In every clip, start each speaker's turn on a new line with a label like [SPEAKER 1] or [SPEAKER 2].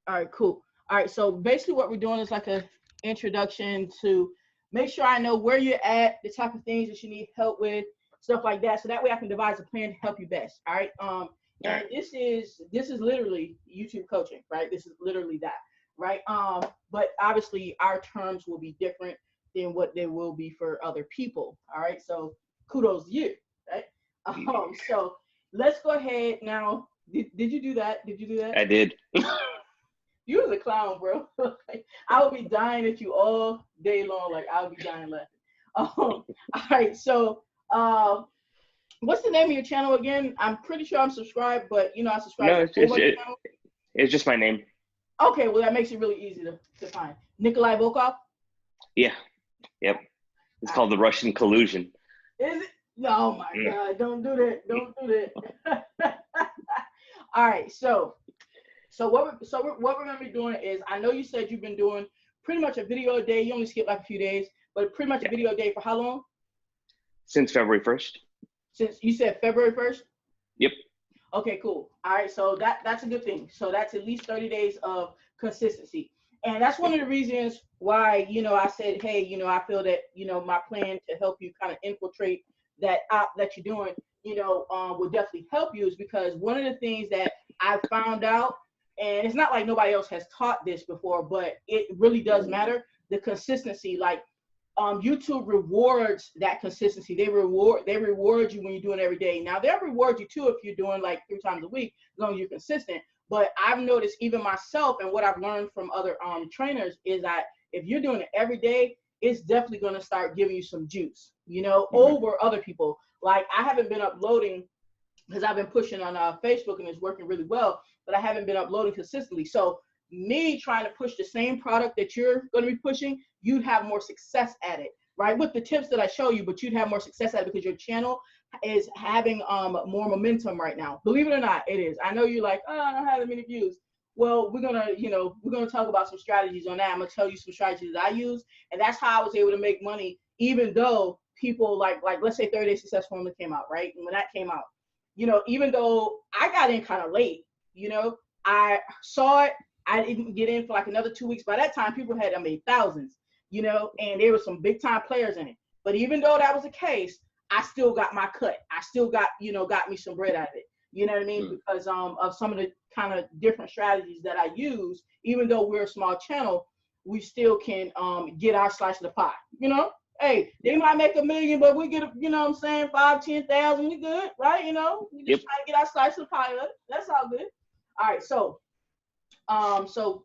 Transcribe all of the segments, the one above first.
[SPEAKER 1] All right, cool. All right, so basically what we're doing is like a introduction to make sure I know where you're at, the type of things that you need help with, stuff like that. So that way I can devise a plan to help you best. All right.
[SPEAKER 2] All
[SPEAKER 1] And
[SPEAKER 2] right.
[SPEAKER 1] this is literally YouTube coaching, right? This is literally that, right? But obviously our terms will be different than what they will be for other people. All right. So kudos to you, right? So let's go ahead now. Did you do that? Did you do that?
[SPEAKER 2] I did.
[SPEAKER 1] You was a clown, bro. I would be dying at you all day long. Like I would be dying laughing. All right. So, what's the name of your channel again? I'm pretty sure I'm subscribed, but I subscribe
[SPEAKER 2] No,
[SPEAKER 1] to a whole bunch of channels.
[SPEAKER 2] it's just my name.
[SPEAKER 1] Okay, well that makes it really easy to find. Nikolai Volkov.
[SPEAKER 2] Yeah. Yep. It's
[SPEAKER 1] All
[SPEAKER 2] called the Russian collusion.
[SPEAKER 1] right. Is it? Oh my God! Don't do that! Don't do that! All right. So what we're gonna be doing is, I know you said you've been doing pretty much a video a day. You only skip like a few days, but pretty much a
[SPEAKER 2] Yeah.
[SPEAKER 1] video a day for how long?
[SPEAKER 2] Since February 1st.
[SPEAKER 1] Since you said February 1st?
[SPEAKER 2] Yep.
[SPEAKER 1] Okay, cool. All right, so that's a good thing. So that's at least 30 days of consistency. And that's one of the reasons why, I said, hey, I feel that, my plan to help you kind of infiltrate that op that you're doing, will definitely help you, is because one of the things that I found out, and it's not like nobody else has taught this before, but it really does matter, the consistency. Like, YouTube rewards that consistency. They reward you when you're doing it every day. Now they'll reward you too if you're doing like 3 times a week, as long as you're consistent. But I've noticed even myself, and what I've learned from other trainers, is that if you're doing it every day, it's definitely going to start giving you some juice, over other people. Like I haven't been uploading because I've been pushing on Facebook and it's working really well, but I haven't been uploading consistently. So me trying to push the same product that you're going to be pushing, you'd have more success at it, right? With the tips that I show you, but you'd have more success at it because your channel is having more momentum right now. Believe it or not, it is. I know you're like, oh, I don't have that many views. Well, we're gonna talk about some strategies on that. I'm gonna tell you some strategies that I use, and that's how I was able to make money, even though people like let's say 30 Day Success Formula came out, right? And when that came out, even though I got in kind of late, I saw it. I didn't get in for like another 2 weeks. By that time, people had made thousands, and there were some big time players in it. But even though that was the case, I still got my cut. I still got, got me some bread out of it. You know what I mean? Because of some of the kind of different strategies that I use. Even though we're a small channel, we still can get our slice of the pie. Hey, they might make $1 million, but we get, what I'm saying, 5, 10,000, we good, right? We just try to get our slice of the pie. That's all good. All right, so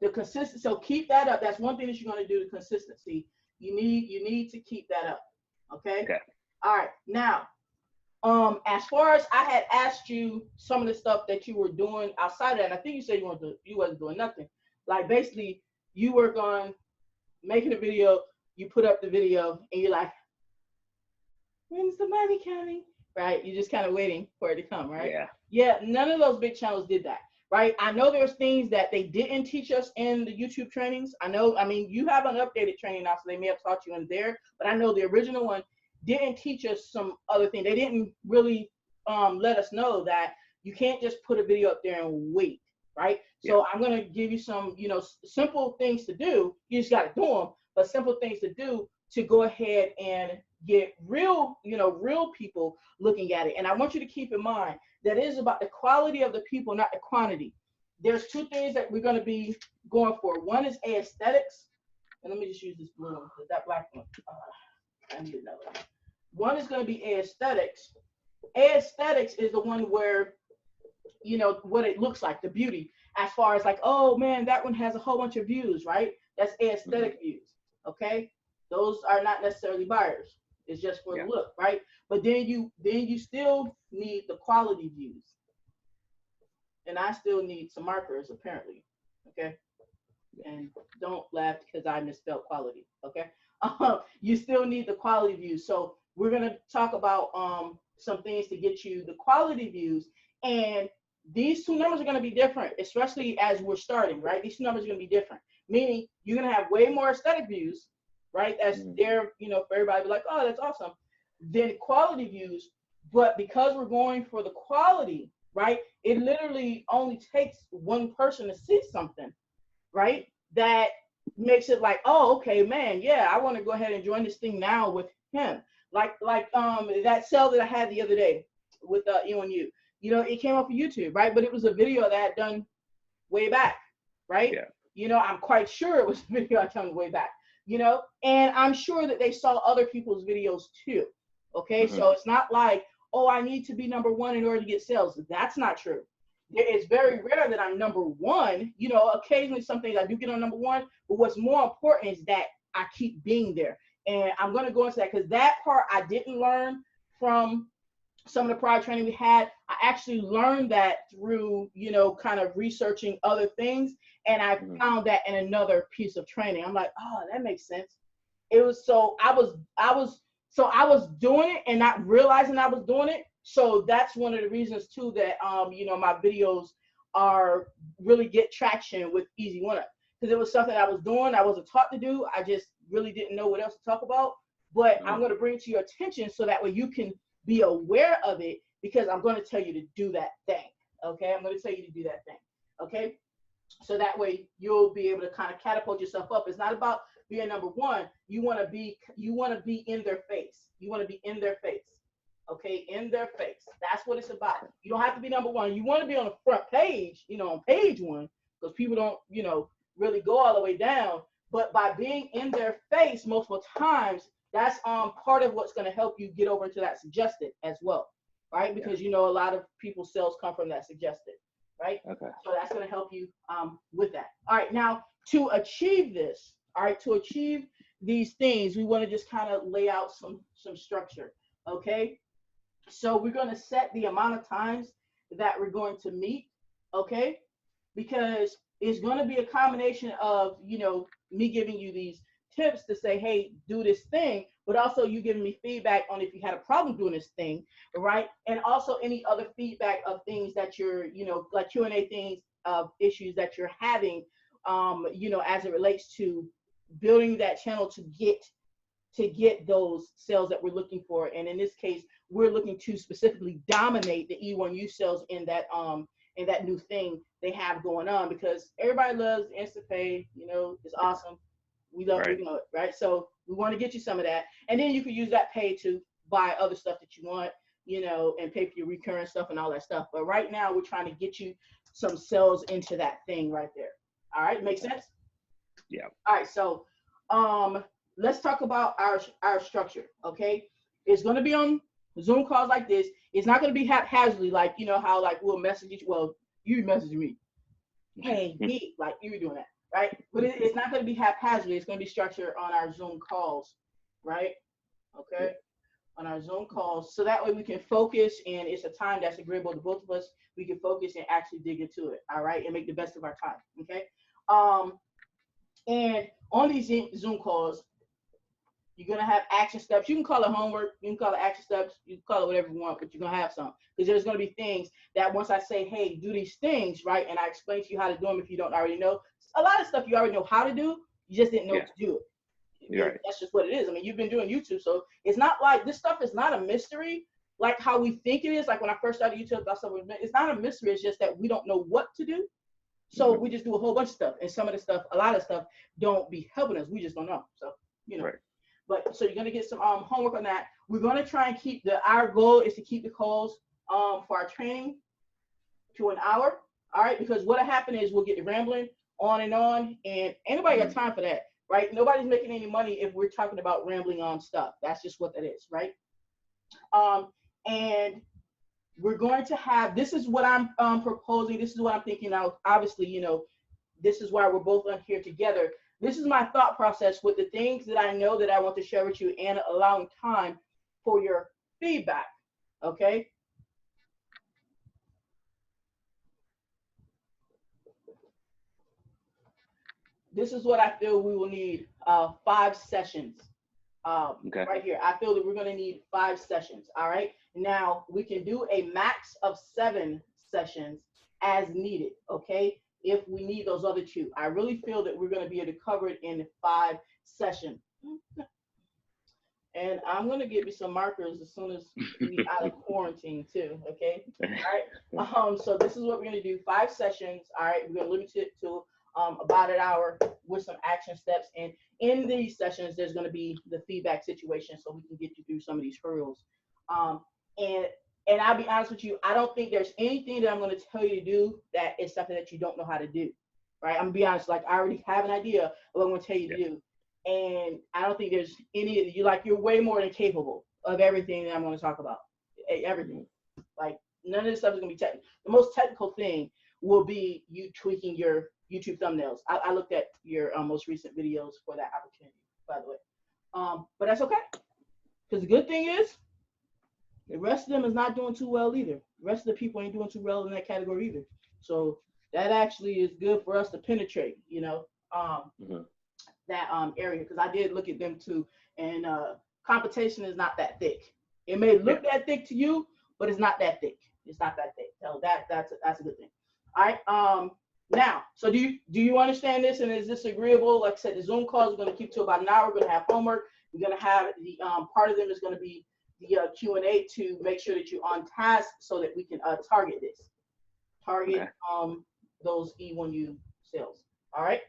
[SPEAKER 1] the consistency, so keep that up. That's one thing that you're going to do, the consistency. You need to keep that up. Okay. All right. Now, as far as I had asked you some of the stuff that you were doing outside of that, and I think you said you wasn't doing nothing. Like basically you work on making a video, you put up the video, and you're like, when's the money coming? Right? You're just kind of waiting for it to come, right? Yeah, none of those big channels did that. Right? I know there's things that they didn't teach us in the YouTube trainings. I mean, you have an updated training now, so they may have taught you in there, but I know the original one didn't teach us some other thing. They didn't really let us know that you can't just put a video up there and wait, right? So I'm going to give you some, simple things to do. You just got to do them, but simple things to do to go ahead and get real, real people looking at it. And I want you to keep in mind that it is about the quality of the people, not the quantity. There's 2 things that we're going to be going for. One is aesthetics. And let me just use this blue one, because that black one, I need another one. One is going to be aesthetics. Aesthetics is the one where, what it looks like, the beauty, as far as like, oh man, that one has a whole bunch of views, right? That's aesthetic views, okay? Those are not necessarily buyers. It's just for the look, right? But then you still need the quality views. And I still need some markers, apparently, okay? And don't laugh because I misspelled quality, okay? You still need the quality views. So we're going to talk about some things to get you the quality views. And these 2 numbers are going to be different, especially as we're starting, right? These 2 numbers are going to be different, meaning you're going to have way more aesthetic views, right? That's there, for everybody to be like, oh, that's awesome. Then quality views. But because we're going for the quality, right, it literally only takes one person to see something, right? That makes it like, oh, okay, man, yeah, I want to go ahead and join this thing now with him. Like that sale that I had the other day with EONU. You know, it came off of YouTube, right? But it was a video that I had done way back, right?
[SPEAKER 2] Yeah.
[SPEAKER 1] You know, I'm quite sure it was a video I done way back, you know, and I'm sure that they saw other people's videos too. Okay,
[SPEAKER 2] Mm-hmm.
[SPEAKER 1] so it's not like, oh, I need to be number one in order to get sales. That's not true. It's very rare that I'm number one. You know, occasionally some things I do get on number one, but what's more important is that I keep being there. And I'm going to go into that because that part I didn't learn from some of the prior training we had. I actually learned that through, you know, kind of researching other things. And I found that in another piece of training. I'm like, oh, that makes sense. It was so I was doing it and not realizing I was doing it. So that's one of the reasons too that you know, my videos are really get traction with Easy One Up, because it was something I was doing, I wasn't taught to do. I just really didn't know what else to talk about. But I'm going to bring it to your attention so that way you can be aware of it, because I'm going to tell you to do that thing. Okay, I'm going to tell you to do that thing. Okay, so that way you'll be able to kind of catapult yourself up. It's not about being number one. You want to be in their face. You want to be in their face. Okay, in their face. That's what it's about. You don't have to be number one. You want to be on the front page, you know, on page one, because people don't, you know, really go all the way down. But by being in their face multiple times, that's part of what's going to help you get over into that suggested as well, right? Because you know, a lot of people's sales come from that suggested, right?
[SPEAKER 2] Okay.
[SPEAKER 1] So that's going to help you with that. All right, now to achieve this, all right, to achieve these things, we want to just kind of lay out some structure, okay? So we're going to set the amount of times that we're going to meet, okay? Because it's going to be a combination of, you know, me giving you these tips to say, hey, do this thing, but also you giving me feedback on if you had a problem doing this thing, right? And also any other feedback of things that you're, you know, like Q&A things of issues that you're having, you know, as it relates to building that channel to get those sales that we're looking for. And in this case, we're looking to specifically dominate the E1U sales in that new thing they have going on, because everybody loves instant pay. You know, it's awesome. We love it, right? So we want to get you some of that, and then you can use that pay to buy other stuff that you want, you know, and pay for your recurring stuff and all that stuff. But right now, we're trying to get you some sales into that thing right there. All right, make sense?
[SPEAKER 2] Yeah.
[SPEAKER 1] All right, so let's talk about our structure. Okay, it's going to be on Zoom calls like this. It's not going to be haphazardly, like, you know how like we'll message each. Well, you message me, hey, B, like you were doing that, right? But it's not going to be haphazardly. It's going to be structured on our Zoom calls, right? Okay, on our Zoom calls, so that way we can focus, and it's a time that's agreeable to both of us. We can focus and actually dig into it, all right, and make the best of our time. Okay, and on these Zoom calls, you're going to have action steps. You can call it homework. You can call it action steps. You can call it whatever you want, but you're going to have some. Because there's going to be things that once I say, hey, do these things, right, and I explain to you how to do them if you don't already know. A lot of stuff you already know how to do. You just didn't know to do it.
[SPEAKER 2] Right.
[SPEAKER 1] That's just what it is. I mean, you've been doing YouTube, so it's not like this stuff is not a mystery like how we think it is. Like when I first started YouTube, it's not a mystery. It's just that we don't know what to do. So we just do a whole bunch of stuff. And some of the stuff, a lot of stuff don't be helping us. We just don't know. So, you know. Right. But so you're going to get some homework on that. We're going to try and keep our goal is to keep the calls for our training to an hour. All right. Because what'll happen is we'll get rambling on, and ain't nobody got time for that. Right. Nobody's making any money if we're talking about rambling on stuff. That's just what that is. Right. And we're going to have, this is what I'm proposing. This is what I'm thinking now. Obviously, you know, this is why we're both on here together. This is my thought process with the things that I know that I want to share with you, and allowing time for your feedback, okay? This is what I feel we will need, 5 sessions right here. I feel that we're gonna need 5 sessions, all right? Now, we can do a max of 7 sessions as needed, okay? If we need those other 2. I really feel that we're going to be able to cover it in 5 sessions. And I'm going to get me some markers as soon as we out of quarantine too, okay? All right. So this is what we're going to do, 5 sessions. All right, we're going to limit it to about an hour with some action steps. And in these sessions, there's going to be the feedback situation so we can get you through some of these hurdles. And I'll be honest with you, I don't think there's anything that I'm going to tell you to do that is something that you don't know how to do, right? I'm going to be honest, like I already have an idea of what I'm going to tell you to do. And I don't think there's any, you're way more than capable of everything that I'm going to talk about. Everything. Like none of this stuff is going to be technical. The most technical thing will be you tweaking your YouTube thumbnails. I looked at your most recent videos for that opportunity, by the way. But that's okay. Because the good thing is, the rest of them is not doing too well either. The rest of the people ain't doing too well in that category either. So that actually is good for us to penetrate, that area. Because I did look at them too. And competition is not that thick. It may look that thick to you, but it's not that thick. It's not that thick. So that's a good thing. All right. Now, so do you understand this? And is this agreeable? Like I said, the Zoom calls are going to keep to about an hour. We're going to have homework. We're going to have the part of them is going to be the Q&A to make sure that you're on task so that we can target this. Target those E1U sales. All right.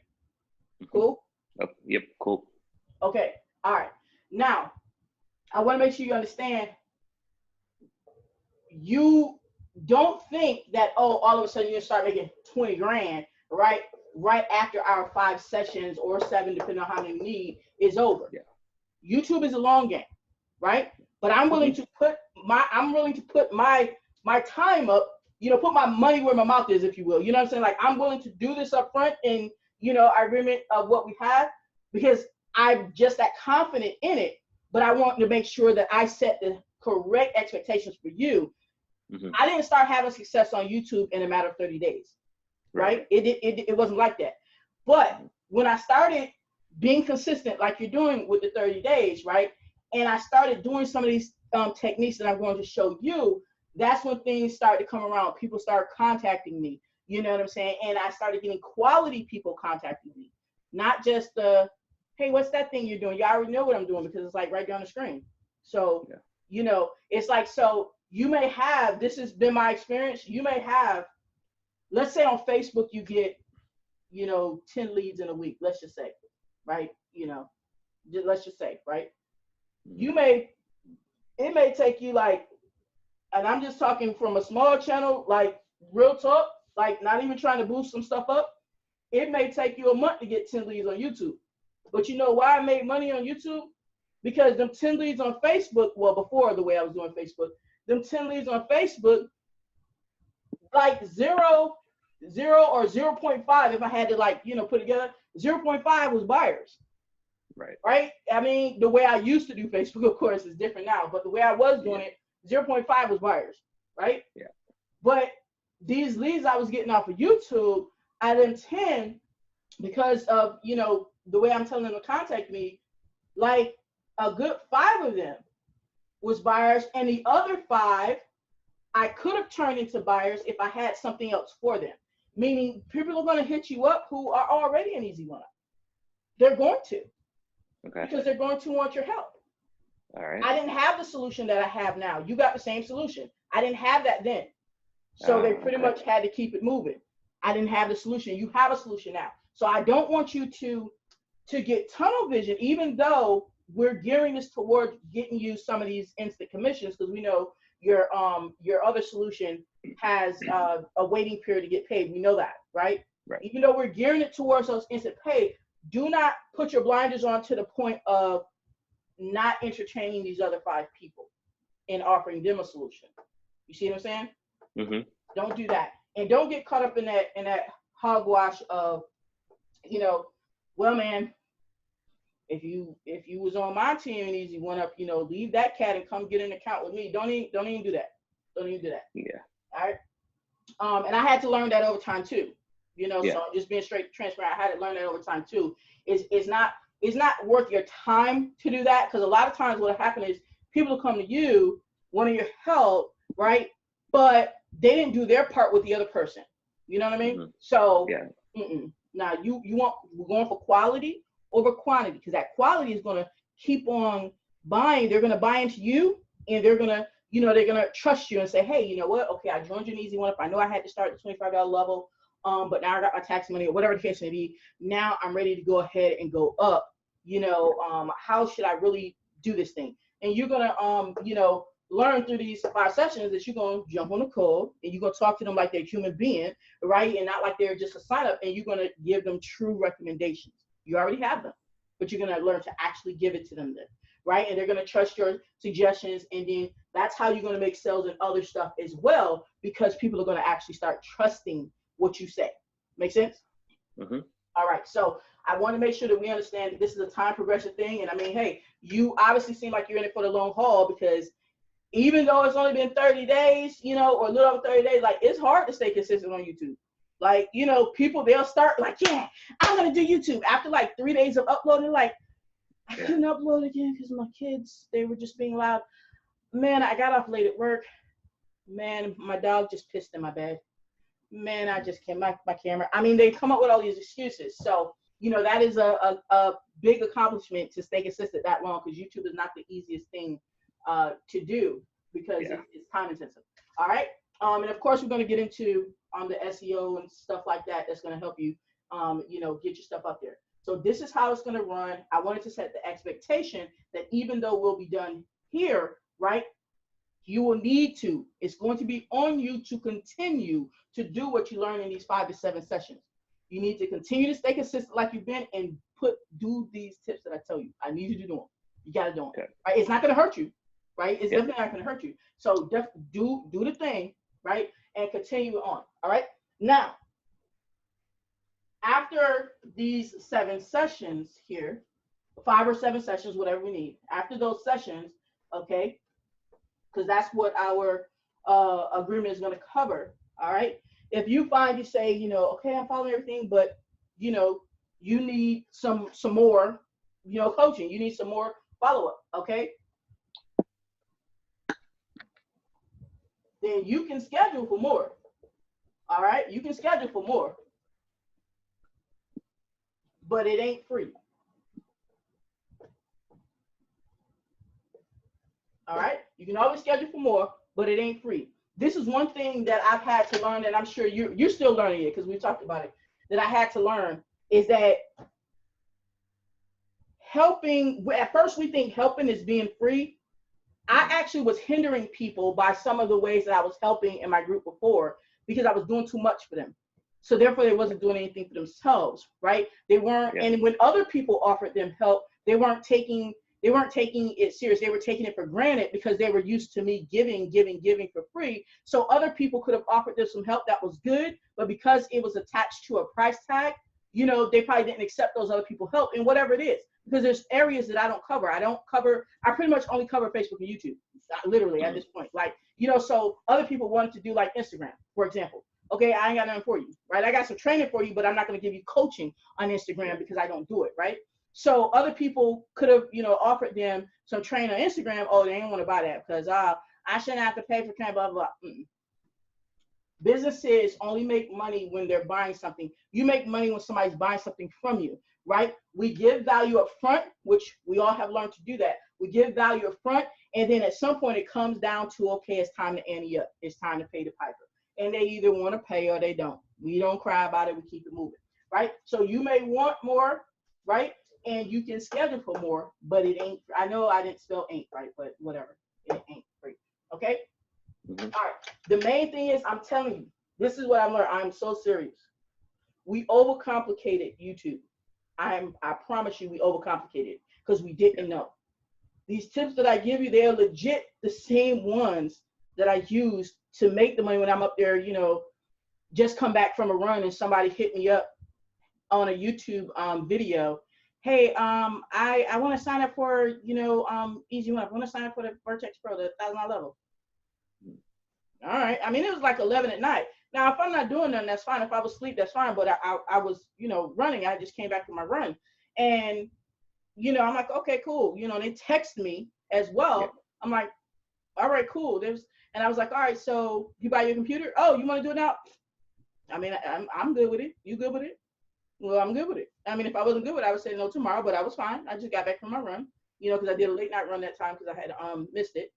[SPEAKER 1] Cool.
[SPEAKER 2] Oh, yep. Cool.
[SPEAKER 1] Okay. All right. Now, I want to make sure you understand. You don't think that, all of a sudden you start making 20 grand, right after our 5 sessions or 7, depending on how many we need, is over.
[SPEAKER 2] Yeah.
[SPEAKER 1] YouTube is a long game, right? But I'm willing to put my time up, put my money where my mouth is, if you will. You know what I'm saying? Like I'm willing to do this up front and agreement of what we have because I'm just that confident in it. But I want to make sure that I set the correct expectations for you. I didn't start having success on YouTube in a matter of 30 days, right? It wasn't like that. But when I started being consistent, like you're doing with the 30 days, right? And I started doing some of these techniques that I'm going to show you, that's when things started to come around. People started contacting me, you know what I'm saying? And I started getting quality people contacting me, not just hey, what's that thing you're doing? You already know what I'm doing because it's like right down the screen. So, it's like, so you may have, this has been my experience, you may have, let's say on Facebook, you get, 10 leads in a week, let's just say, right? Let's just say, right? It may take you like, and I'm just talking from a small channel, like real talk, like not even trying to boost some stuff up. It may take you a month to get 10 leads on YouTube. But you know why I made money on YouTube? Because them 10 leads on Facebook, well, before the way I was doing Facebook, them 10 leads on Facebook, like 0 or 0.5, if I had to put together, 0.5 was buyers. Right? I mean, the way I used to do Facebook, of course, is different now, but the way I was doing it, 0.5 was buyers, right? Yeah. But these leads I was getting off of YouTube, I them 10, because of, the way I'm telling them to contact me, like a good 5 of them was buyers, and the other 5 I could have turned into buyers if I had something else for them. Meaning people are going to hit you up who are already an easy one. They're going to. Okay. Because they're going to want your help. All right. I didn't have the solution that I have now. You got the same solution. I didn't have that then. So they pretty much had to keep it moving. I didn't have the solution. You have a solution now. So I don't want you to get tunnel vision, even though we're gearing this toward getting you some of these instant commissions, because we know your other solution has a waiting period to get paid. We know that, right? Even though we're gearing it towards those instant pay, do not put your blinders on to the point of not entertaining these other 5 people and offering them a solution. You see what I'm saying? Mm-hmm. Don't do that. And don't get caught up in that hogwash of, well, man, if you was on my team and Easy went up, leave that cat and come get an account with me. Don't even do that. Don't even do that. Yeah. All right. And I had to learn that over time too. So just being straight transparent, I had to learn that over time too. It's not worth your time to do that, because a lot of times what will happen is people will come to you wanting your help, right? But they didn't do their part with the other person. You know what I mean? Mm-hmm. So now we're going for quality over quantity, because that quality is going to keep on buying. They're going to buy into you, and they're going to, they're going to trust you and say, hey, you know what? Okay, I joined you an Easy One Up. I know I had to start at the $25 level. but now I got my tax money or whatever the case may be. Now I'm ready to go ahead and go up. How should I really do this thing? And you're gonna learn through these 5 sessions that you're gonna jump on the call and you're gonna talk to them like they're a human being, right? And not like they're just a sign up, and you're gonna give them true recommendations. You already have them, but you're gonna learn to actually give it to them then, right? And they're gonna trust your suggestions, and then that's how you're gonna make sales and other stuff as well, because people are gonna actually start trusting what you say. Make sense?
[SPEAKER 2] Mm-hmm.
[SPEAKER 1] All right, so I want to make sure that we understand that this is a time progression thing. And I mean, hey, you obviously seem like you're in it for the long haul, because even though it's only been 30 days, or a little over 30 days, like, it's hard to stay consistent on YouTube. Like, people, they'll start like, yeah, I'm going to do YouTube. After like 3 days of uploading, like, I couldn't upload again because my kids, they were just being loud. Man, I got off late at work. Man, my dog just pissed in my bed. Man, I just can't, my camera. I mean, they come up with all these excuses. So, that is a big accomplishment to stay consistent that long, because YouTube is not the easiest thing to do, because it's time intensive. All right. And of course, we're going to get into the SEO and stuff like that. That's going to help you, get your stuff up there. So this is how it's going to run. I wanted to set the expectation that even though we'll be done here, right, you will need to, it's going to be on you to continue to do what you learn in these 5 to 7 sessions. You need to continue to stay consistent like you've been, and do these tips that I tell you. I need you to do them. You got to do them.
[SPEAKER 2] Okay.
[SPEAKER 1] Right? It's not going to hurt you, right? It's definitely not going to hurt you. So do the thing, right? And continue on. All right. Now, after these 7 sessions here, 5 or 7 sessions, whatever we need, after those sessions, okay, because that's what our agreement is going to cover. All right. If you find, you say, okay, I'm following everything, but you need some more, coaching. You need some more follow-up. Okay. Then you can schedule for more. All right. You can schedule for more, but it ain't free. All right. You can always schedule for more, but it ain't free. This is one thing that I've had to learn, and I'm sure you're still learning it, because we talked about it, that I had to learn, is that helping, at first we think helping is being free. I actually was hindering people by some of the ways that I was helping in my group before, because I was doing too much for them. So therefore they wasn't doing anything for themselves, right? They weren't, and when other people offered them help, they weren't taking it serious. They were taking it for granted, because they were used to me giving for free. So other people could have offered them some help that was good, but because it was attached to a price tag, they probably didn't accept those other people's help in whatever it is. Because there's areas that I don't cover. I pretty much only cover Facebook and YouTube, literally at this point. Like, so other people wanted to do like Instagram, for example. Okay, I ain't got nothing for you, right? I got some training for you, but I'm not going to give you coaching on Instagram because I don't do it, right? So other people could have, offered them some training on Instagram. Oh, they didn't want to buy that because I shouldn't have to pay for training, blah, blah, blah. Businesses only make money when they're buying something. You make money when somebody's buying something from you, right? We give value up front, which we all have learned to do that. We give value up front, and then at some point it comes down to, okay, it's time to ante up. It's time to pay the piper. And they either want to pay or they don't. We don't cry about it. We keep it moving, right? So you may want more, right? And you can schedule for more, but it ain't. I know I didn't spell ain't right, but whatever. It ain't free. Okay? Mm-hmm. All right. The main thing is, I'm telling you, this is what I learned. I'm so serious. We overcomplicated YouTube. I promise you, we overcomplicated it because we didn't know. These tips that I give you, they're legit the same ones that I use to make the money when I'm up there, just come back from a run and somebody hit me up on a YouTube video. Hey, I want to sign up for, easy one. I want to sign up for the Vertex Pro, the $1,000 level. All right. I mean, it was like 11 at night. Now, if I'm not doing nothing, that's fine. If I was asleep, that's fine. But I was, running. I just came back from my run. And, I'm like, okay, cool. They text me as well. Yeah. I'm like, all right, cool. And I was like, all right, so you buy your computer? Oh, you want to do it now? I mean, I'm good with it. You good with it? Well, I'm good with it. I mean, if I wasn't good with it, I would say no tomorrow, but I was fine. I just got back from my run, because I did a late night run that time because I had missed it.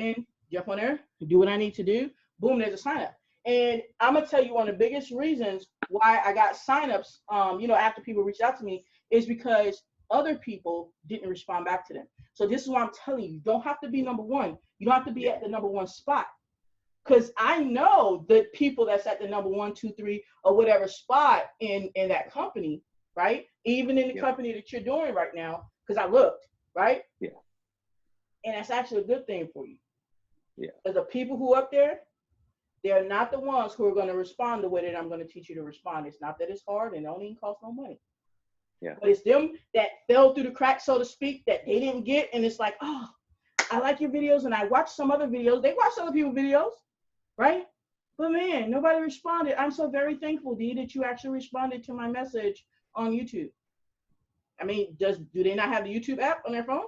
[SPEAKER 1] And jump on there, do what I need to do. Boom, there's a sign up. And I'm gonna tell you one of the biggest reasons why I got signups, after people reached out to me, is because other people didn't respond back to them. So this is why I'm telling you, you don't have to be number one. You don't have to be at the number one spot. Because I know the people that's at the number 1, 2, 3, or whatever spot in that company, right? Even in the company that you're doing right now, because I looked, right?
[SPEAKER 2] Yeah.
[SPEAKER 1] And that's actually a good thing for you.
[SPEAKER 2] Yeah.
[SPEAKER 1] Because the people who are up there, they're not the ones who are going to respond the way that I'm going to teach you to respond. It's not that it's hard and it don't even cost no money.
[SPEAKER 2] Yeah.
[SPEAKER 1] But it's them that fell through the cracks, so to speak, that they didn't get. And it's like, oh, I like your videos and I watched some other videos. They watched other people's videos, right? But man, nobody responded. I'm so very thankful, D, that you actually responded to my message on YouTube. I mean, do they not have the YouTube app on their phone?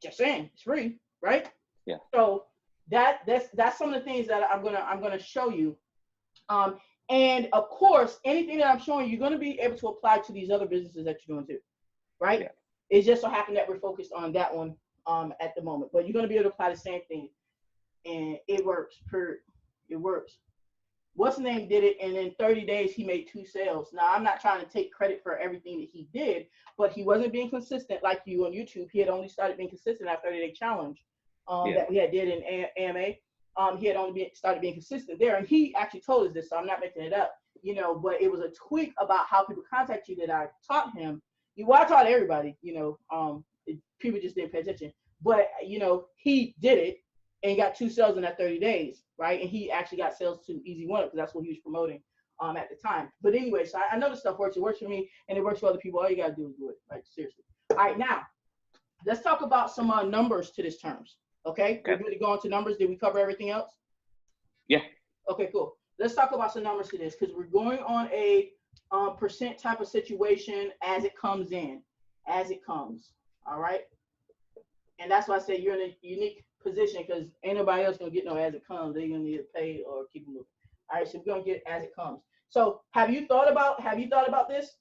[SPEAKER 1] Just saying, it's free, right?
[SPEAKER 2] Yeah.
[SPEAKER 1] So that's some of the things that I'm gonna show you. And of course, anything that I'm showing you, you're gonna be able to apply to these other businesses that you're doing too, right? Yeah. It just so happened that we're focused on that one at the moment, but you're gonna be able to apply the same thing, and it works. It works. What's his name did it, and in 30 days he made 2 sales. Now I'm not trying to take credit for everything that he did, but he wasn't being consistent like you on YouTube. He had only started being consistent after 30-day challenge that we did in AMA. He had only started being consistent there, and he actually told us this, so I'm not making it up, but it was a tweak about how people contact you that I taught him. I taught everybody, people just didn't pay attention, but he did it and got 2 sales in that 30 days, right? And he actually got sales to Easy One because that's what he was promoting at the time. But anyway, so I know this stuff works. It works for me and it works for other people. All you gotta do is do it, like seriously. All right, now let's talk about some numbers to this terms. Okay, we're going to go into numbers. Did we cover everything else?
[SPEAKER 2] Yeah.
[SPEAKER 1] Okay, cool. Let's talk about some numbers to this because we're going on a percent type of situation as it comes in, as it comes. All right. And that's why I say you're in a unique position because ain't nobody else going to get no as it comes. They're going to need to pay or keep moving. All right. So we're going to get as it comes. So have you thought about this?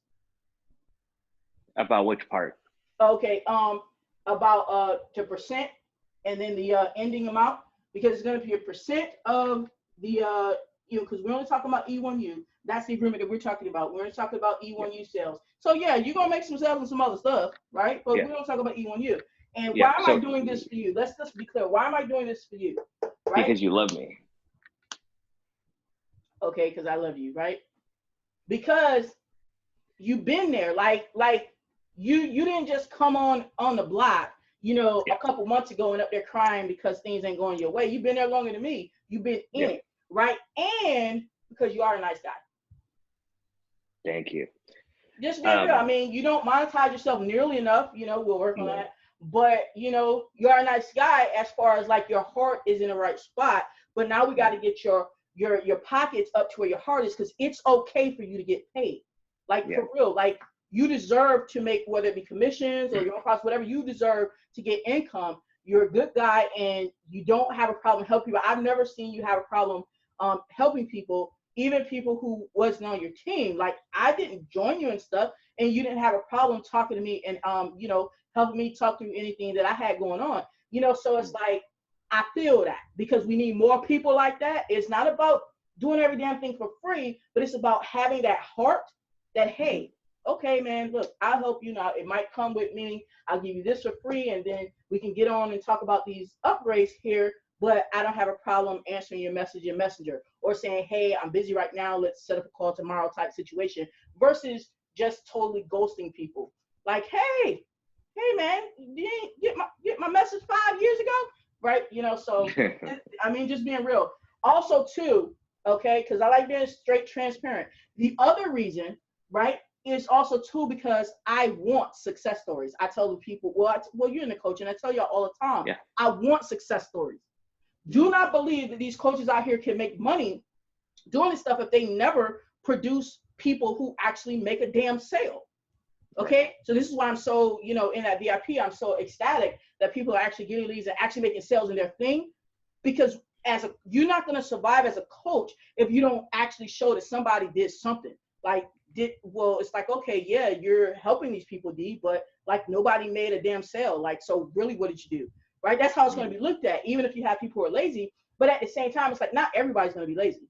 [SPEAKER 2] About which part?
[SPEAKER 1] Okay. About the percent. And then the ending amount, because it's going to be a percent of the, because we're only talking about E1U. That's the agreement that we're talking about. We're talking about E1U sales. So yeah, you're going to make some sales and some other stuff, right? But we don't talk about E1U. And why am I doing this for you? Let's just be clear. Why am I doing this for you? Right?
[SPEAKER 2] Because you love me.
[SPEAKER 1] Okay, because I love you, right? Because you've been there. Like you didn't just come on the block, a couple months ago and up there crying because things ain't going your way. You've been there longer than me. You've been in it, right? And because you are a nice guy.
[SPEAKER 2] Thank you.
[SPEAKER 1] Just be real. I mean, you don't monetize yourself nearly enough. We'll work on that. But, you are a nice guy as far as like your heart is in the right spot. But now we got to get your pockets up to where your heart is because it's okay for you to get paid. Like for real, like you deserve to make, whether it be commissions or your own profits, whatever, you deserve to get income. You're a good guy and you don't have a problem helping people. I've never seen you have a problem helping people, even people who wasn't on your team. Like I didn't join you and stuff and you didn't have a problem talking to me and, helping me talk through anything that I had going on. So it's like, I feel that because we need more people like that. It's not about doing every damn thing for free, but it's about having that heart that, hey, okay, man, look, I'll help you now. It might come with me. I'll give you this for free, and then we can get on and talk about these upgrades here, but I don't have a problem answering your message in Messenger or saying, hey, I'm busy right now. Let's set up a call tomorrow type situation versus just totally ghosting people. Like, hey, man, you didn't get my message 5 years ago? Right? So, I mean, just being real. Also, too, okay, because I like being straight transparent. The other reason, right, is also too because I want success stories. I tell the people, well, you're in the coaching. I tell y'all all the time. Yeah. I want success stories. Do not believe that these coaches out here can make money doing this stuff if they never produce people who actually make a damn sale. Okay, right. So this is why I'm so, in that VIP, I'm so ecstatic that people are actually getting leads and actually making sales in their thing, because you're not going to survive as a coach if you don't actually show that somebody did something. It's like, okay, yeah, you're helping these people, D, but like nobody made a damn sale. Like, so really, what did you do? Right? That's how it's going to be looked at, even if you have people who are lazy. But at the same time, it's like not everybody's going to be lazy,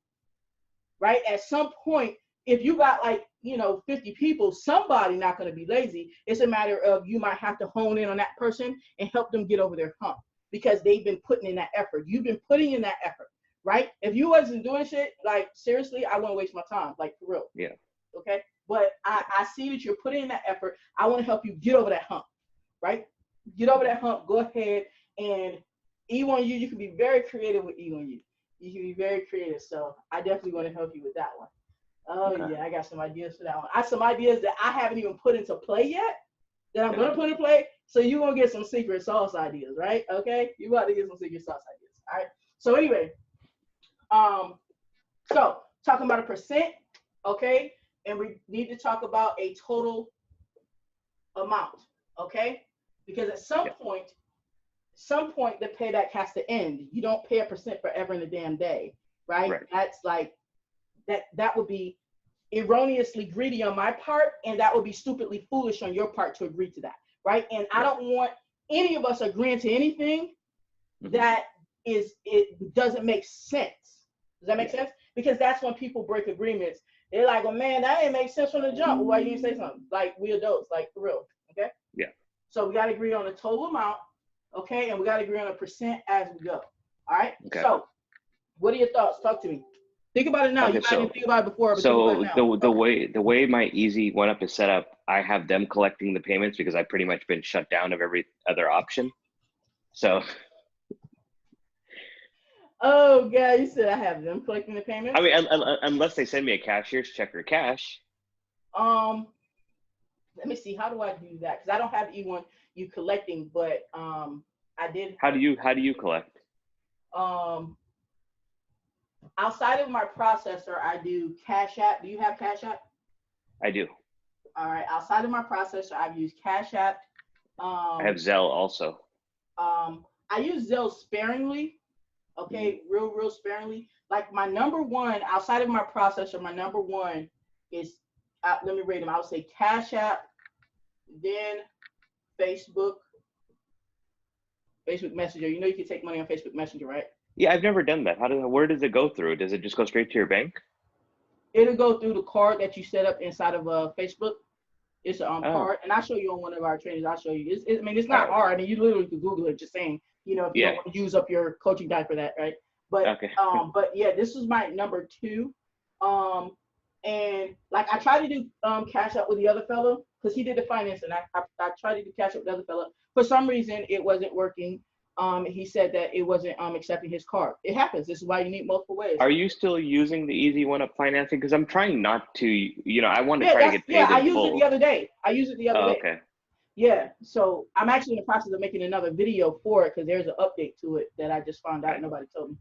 [SPEAKER 1] right? At some point, if you got like, 50 people, somebody not going to be lazy. It's a matter of you might have to hone in on that person and help them get over their hump because they've been putting in that effort. You've been putting in that effort, right? If you wasn't doing shit, like seriously, I wouldn't waste my time, like for real.
[SPEAKER 2] Yeah.
[SPEAKER 1] Okay. But I see that you're putting in that effort. I want to help you get over that hump, right? Get over that hump. Go ahead and E1U. You can be very creative with E1U. You can be very creative. So I definitely want to help you with that one. Oh, okay. Yeah, I got some ideas for that one. I have some ideas that I haven't even put into play yet that I'm going to put in play. So you're going to get some secret sauce ideas, right? Okay? You're about to get some secret sauce ideas. All right? So anyway, so talking about a percent, okay? And we need to talk about a total amount, okay? Because at some point, the payback has to end. You don't pay a percent forever in a damn day, right? That's like, that would be erroneously greedy on my part, and that would be stupidly foolish on your part to agree to that, right? And I don't want any of us agreeing to anything that it doesn't make sense. Does that make sense? Because that's when people break agreements. They're like, well, man, that didn't make sense from the jump. Well, why you didn't say something? Like, we adults, like, for real, okay?
[SPEAKER 2] Yeah.
[SPEAKER 1] So we got to agree on the total amount, okay? And we got to agree on a percent as we go, all right? Okay. So what are your thoughts? Talk to me. Think about it now.
[SPEAKER 2] Okay,
[SPEAKER 1] you might didn't think about it before, but
[SPEAKER 2] so
[SPEAKER 1] think about it now.
[SPEAKER 2] the way my easy one up is set up, I have them collecting the payments because I've pretty much been shut down of every other option. So.
[SPEAKER 1] Oh God, you said I have them collecting the payments?
[SPEAKER 2] I mean, unless they send me a cashier's check or cash.
[SPEAKER 1] Let me see. How do I do that? Because I don't have E1 you collecting, but I did.
[SPEAKER 2] How do you collect?
[SPEAKER 1] Outside of my processor, I do Cash App. Do you have Cash App?
[SPEAKER 2] I do.
[SPEAKER 1] All right. Outside of my processor, I've used Cash App.
[SPEAKER 2] I have Zelle also.
[SPEAKER 1] I use Zelle sparingly. Okay, real sparingly. Like my number one outside of my processor, my number one is let me rate them. I would say Cash App, then Facebook Messenger. You know you can take money on Facebook Messenger, right?
[SPEAKER 2] Yeah, I've never done that. Where does it go through? Does it just go straight to your bank?
[SPEAKER 1] It'll go through the card that you set up inside of Facebook. It's a card, and I'll show you on one of our trainings. I'll show you. I mean, it's not hard. I mean, you literally can Google it. Just saying, if you don't want to use up your coaching time for that, right? But but yeah, this is my number two. And like I tried to do Cash App with the other fellow because he did the finance, and I tried to do Cash App with the other fellow. For some reason, it wasn't working. He said that it wasn't accepting his card. It happens. This is why you need multiple ways.
[SPEAKER 2] Are you still using the Easy One Up financing? Because I'm trying not to, I want to try to get paid
[SPEAKER 1] I
[SPEAKER 2] in
[SPEAKER 1] used
[SPEAKER 2] full.
[SPEAKER 1] it the other day.
[SPEAKER 2] Okay.
[SPEAKER 1] Yeah. So I'm actually in the process of making another video for it because there's an update to it that I just found out. Nobody told me.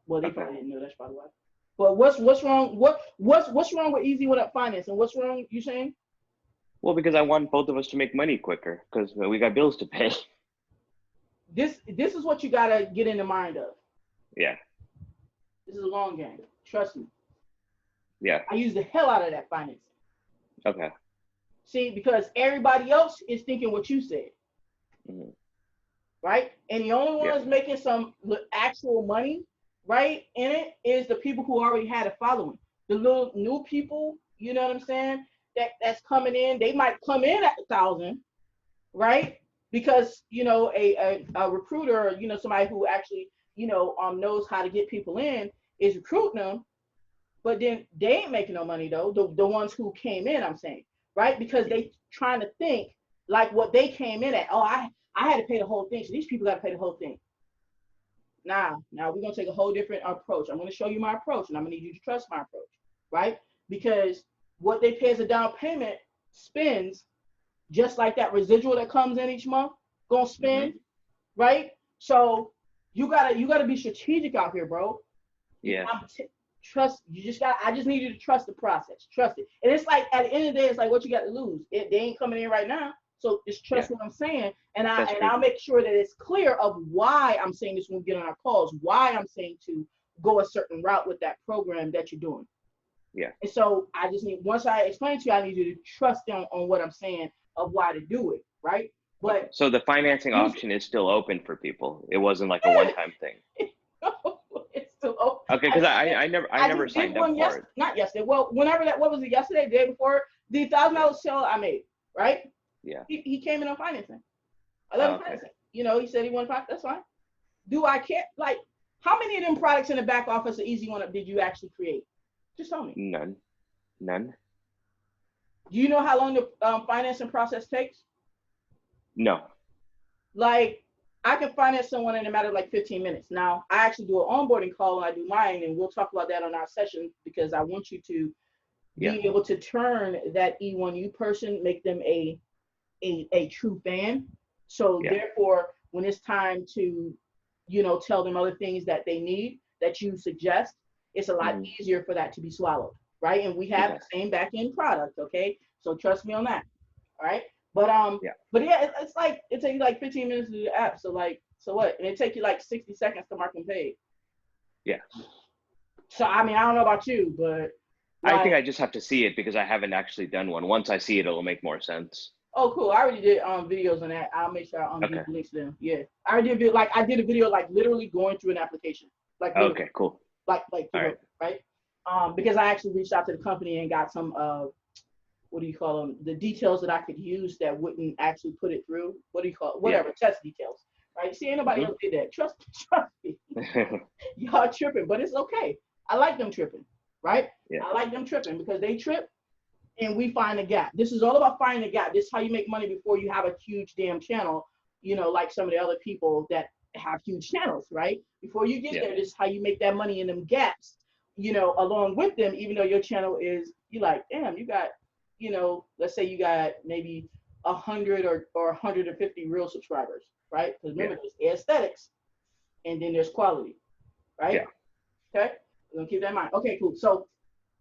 [SPEAKER 1] Well, they probably didn't know. That's probably why. But what's wrong? What's wrong with Easy One Up financing? What's wrong? You saying?
[SPEAKER 2] Well, because I want both of us to make money quicker because we got bills to pay.
[SPEAKER 1] This is what you gotta get in the mind of.
[SPEAKER 2] Yeah.
[SPEAKER 1] This is a long game. Trust me.
[SPEAKER 2] Yeah.
[SPEAKER 1] I use the hell out of that financing.
[SPEAKER 2] Okay.
[SPEAKER 1] See, because everybody else is thinking what you said. Mm-hmm. Right? And the only ones making some actual money, right, in it is the people who already had a following. The little new people, you know what I'm saying? That's coming in. They might come in at 1,000, right? Because a recruiter, or somebody who actually knows how to get people in is recruiting them, but then they ain't making no money though. The ones who came in, I'm saying, right? Because they trying to think like what they came in at. Oh, I had to pay the whole thing, so these people got to pay the whole thing. Now we're gonna take a whole different approach. I'm gonna show you my approach, and I'm gonna need you to trust my approach, right? Because what they pay as a down payment spends. Just like that residual that comes in each month, gonna spend, right? So you gotta be strategic out here, bro.
[SPEAKER 2] Yeah.
[SPEAKER 1] Trust. I just need you to trust the process. Trust it. And it's like at the end of the day, it's like what you got to lose. They ain't coming in right now, so just trust what I'm saying. And I'll make sure that it's clear of why I'm saying this when we get on our calls. Why I'm saying to go a certain route with that program that you're doing.
[SPEAKER 2] Yeah.
[SPEAKER 1] And so I just need once I explain to you, I need you to trust on what I'm saying. Of why to do it, right? But
[SPEAKER 2] so the financing option is still open for people. It wasn't like a one-time thing. Okay, because I never
[SPEAKER 1] just did
[SPEAKER 2] signed up
[SPEAKER 1] one
[SPEAKER 2] for it.
[SPEAKER 1] not yesterday. Well, whenever that, what was it, yesterday, the day before, the $1,000 sale I made, right?
[SPEAKER 2] Yeah.
[SPEAKER 1] He came in on financing. I let him
[SPEAKER 2] Okay.
[SPEAKER 1] finance it. You know, he said he wanted to finance. That's fine. Do I care? Like, how many of them products in the back office, the easy one, did you actually create? Just tell me.
[SPEAKER 2] None.
[SPEAKER 1] Do you know how long the financing process takes?
[SPEAKER 2] No.
[SPEAKER 1] Like, I can finance someone in a matter of like 15 minutes. Now, I actually do an onboarding call when I do mine, and we'll talk about that on our session because I want you to be able to turn that E1U person, make them a true fan. So therefore, when it's time to, you know, tell them other things that they need that you suggest, it's a lot easier for that to be swallowed, right? And we have the same back end product, okay? So trust me on that, all right? But it's like it takes you like 15 minutes to do the app. So like, so what? And it takes you like 60 seconds to mark them paid.
[SPEAKER 2] Yeah.
[SPEAKER 1] So I mean, I don't know about you, but like,
[SPEAKER 2] I think I just have to see it because I haven't actually done one. Once I see it, it'll make more sense.
[SPEAKER 1] oh, cool. I already did videos on that. I'll make sure I give links to them. Yeah. I already did I did a video like literally going through an application. Like
[SPEAKER 2] okay, cool.
[SPEAKER 1] Like right? Because I actually reached out to the company and got some what do you call them? The details that I could use that wouldn't actually put it through. What do you call it? Whatever, test details. Right? See, ain't nobody else did that. Trust me. Y'all tripping, but it's okay. I like them tripping, right?
[SPEAKER 2] Yeah.
[SPEAKER 1] I like them tripping because they trip and we find a gap. This is all about finding a gap. This is how you make money before you have a huge damn channel, you know, like some of the other people that have huge channels, right? Before you get there, this is how you make that money in them gaps, you know, along with them, even though your channel is, you like, damn, you got, you know, let's say you got maybe 100 or 150 real subscribers, right? Because remember, there's aesthetics and then there's quality, right?
[SPEAKER 2] Yeah.
[SPEAKER 1] Okay, we're gonna keep that in mind. Okay, cool. So,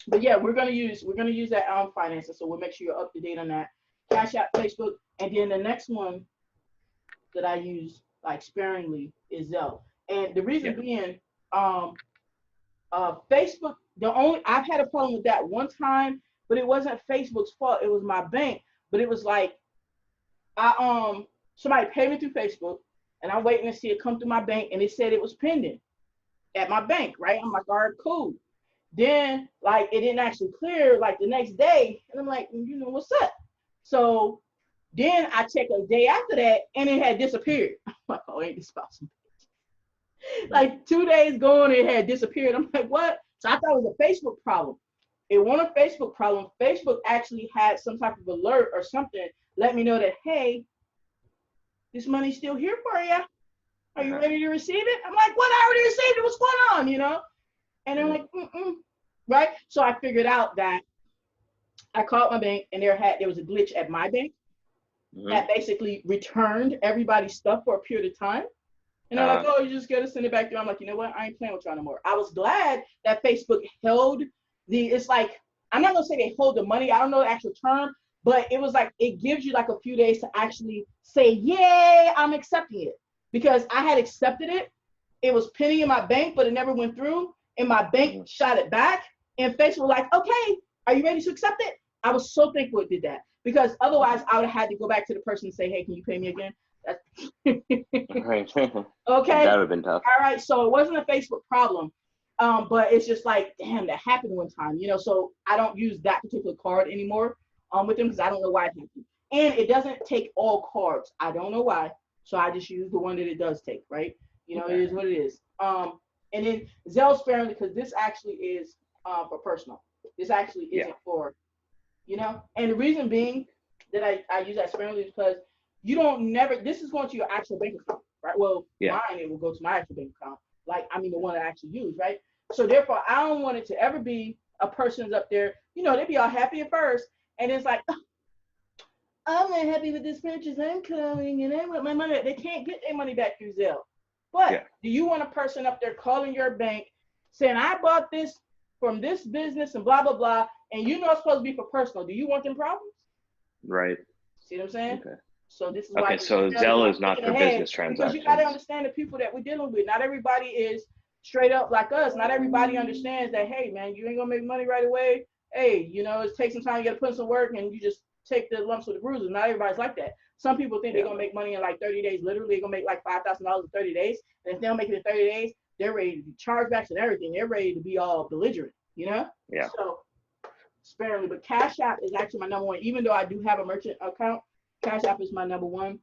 [SPEAKER 1] but yeah, we're gonna use that financing. So we'll make sure you're up to date on that. Cash App, Facebook, and then the next one that I use like sparingly is Zelle. And the reason being, Facebook. I've had a problem with that one time, but it wasn't Facebook's fault. It was my bank. But it was like, somebody paid me through Facebook, and I'm waiting to see it come through my bank, and it said it was pending at my bank, right? I'm like, all right, cool. Then like it didn't actually clear like the next day, and I'm like, you know what's up? So then I checked a day after that, and it had disappeared. I'm like, oh, ain't this possible? Like 2 days going, it had disappeared. I'm like, what? So I thought it was a Facebook problem. It wasn't a Facebook problem. Facebook actually had some type of alert or something, let me know that, hey, this money's still here for you. Are you ready to receive it? I'm like, what? I already received it. What's going on? You know? And they're like, right? So I figured out that I called my bank, and there was a glitch at my bank that basically returned everybody's stuff for a period of time. And they're like, oh, you just got to send it back to you. I'm like, you know what? I ain't playing with y'all no more. I was glad that Facebook held it's like, I'm not going to say they hold the money. I don't know the actual term, but it was like, it gives you like a few days to actually say, yay, I'm accepting it. Because I had accepted it. It was pending in my bank, but it never went through. And my bank shot it back. And Facebook was like, okay, are you ready to accept it? I was so thankful it did that. Because otherwise, I would have had to go back to the person and say, hey, can you pay me again?
[SPEAKER 2] Right.
[SPEAKER 1] Okay.
[SPEAKER 2] That would have been tough.
[SPEAKER 1] All right. So it wasn't a Facebook problem. But it's just like, damn, that happened one time, you know, so I don't use that particular card anymore with them because I don't know why it happened. And it doesn't take all cards. I don't know why. So I just use the one that it does take, right? You know, it is what it is. And then Zelle sparingly, because this actually is for personal. This actually isn't for, you know, and the reason being that I use that sparingly is because you don't this is going to your actual bank account, right? Well, mine, it will go to my actual bank account. Like, I mean, the one I actually use, right? So therefore, I don't want it to ever be a person's up there, you know, they be all happy at first. And it's like, I'm not happy with this purchase. I'm calling and I want my money. They can't get their money back through Zelle. But do you want a person up there calling your bank saying, I bought this from this business and blah, blah, blah, and you know it's supposed to be for personal. Do you want them problems?
[SPEAKER 2] Right.
[SPEAKER 1] See what I'm saying?
[SPEAKER 2] Okay.
[SPEAKER 1] So this is why.
[SPEAKER 2] Okay, so Zelle is not for business transactions.
[SPEAKER 1] Because you got to understand the people that we're dealing with. Not everybody is straight up like us. Not everybody understands that, hey, man, you ain't going to make money right away. Hey, you know, it takes some time. You got to put in some work and you just take the lumps with the bruises. Not everybody's like that. Some people think they're going to make money in like 30 days. Literally, they're going to make like $5,000 in 30 days. And if they don't make it in 30 days, they're ready to be chargebacks and everything. They're ready to be all belligerent, you know?
[SPEAKER 2] Yeah.
[SPEAKER 1] So sparingly, but Cash App is actually my number one. Even though I do have a merchant account, Cash App is my number one.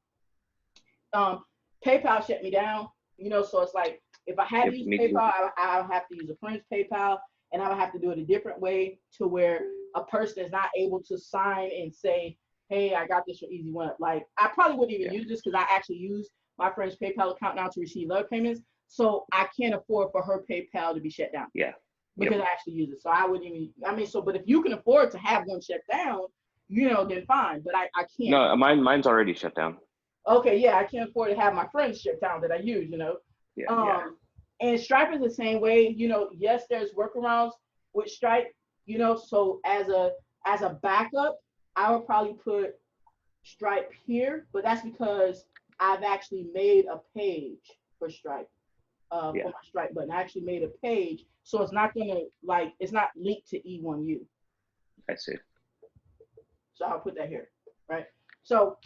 [SPEAKER 1] PayPal shut me down, you know, so it's like if I had to use PayPal, I would have to use a friend's PayPal, and I would have to do it a different way to where a person is not able to sign and say, hey, I got this from Easy One Up. Like, I probably wouldn't even use this because I actually use my friend's PayPal account now to receive other payments. So I can't afford for her PayPal to be shut down.
[SPEAKER 2] Yeah.
[SPEAKER 1] Because I actually use it. So I wouldn't even, I mean, so, but if you can afford to have one shut down, you know, then fine. But I can't.
[SPEAKER 2] No, mine's already shut down.
[SPEAKER 1] Okay, yeah, I can't afford to have my friends shut down that I use, you know. And Stripe is the same way, you know. Yes, there's workarounds with Stripe, you know. So as a backup, I would probably put Stripe here, but that's because I've actually made a page for Stripe, for my Stripe button. I actually made a page, so it's not gonna it's not linked to E1U.
[SPEAKER 2] I see.
[SPEAKER 1] So I'll put that here, right? So,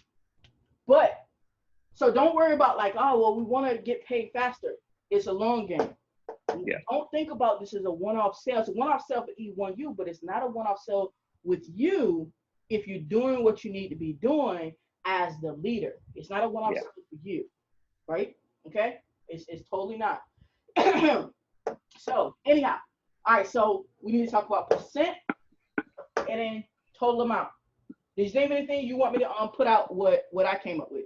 [SPEAKER 1] so don't worry about like, oh, well, we want to get paid faster. It's a long game.
[SPEAKER 2] Yeah.
[SPEAKER 1] Don't think about this as a one-off sale. It's a one-off sale for E1U, but it's not a one-off sale with you if you're doing what you need to be doing as the leader. It's not a one-off sale for you, right? Okay? It's totally not. So anyhow, all right, so we need to talk about percent and then total amount. Did you name anything you want me to put out what I came up with?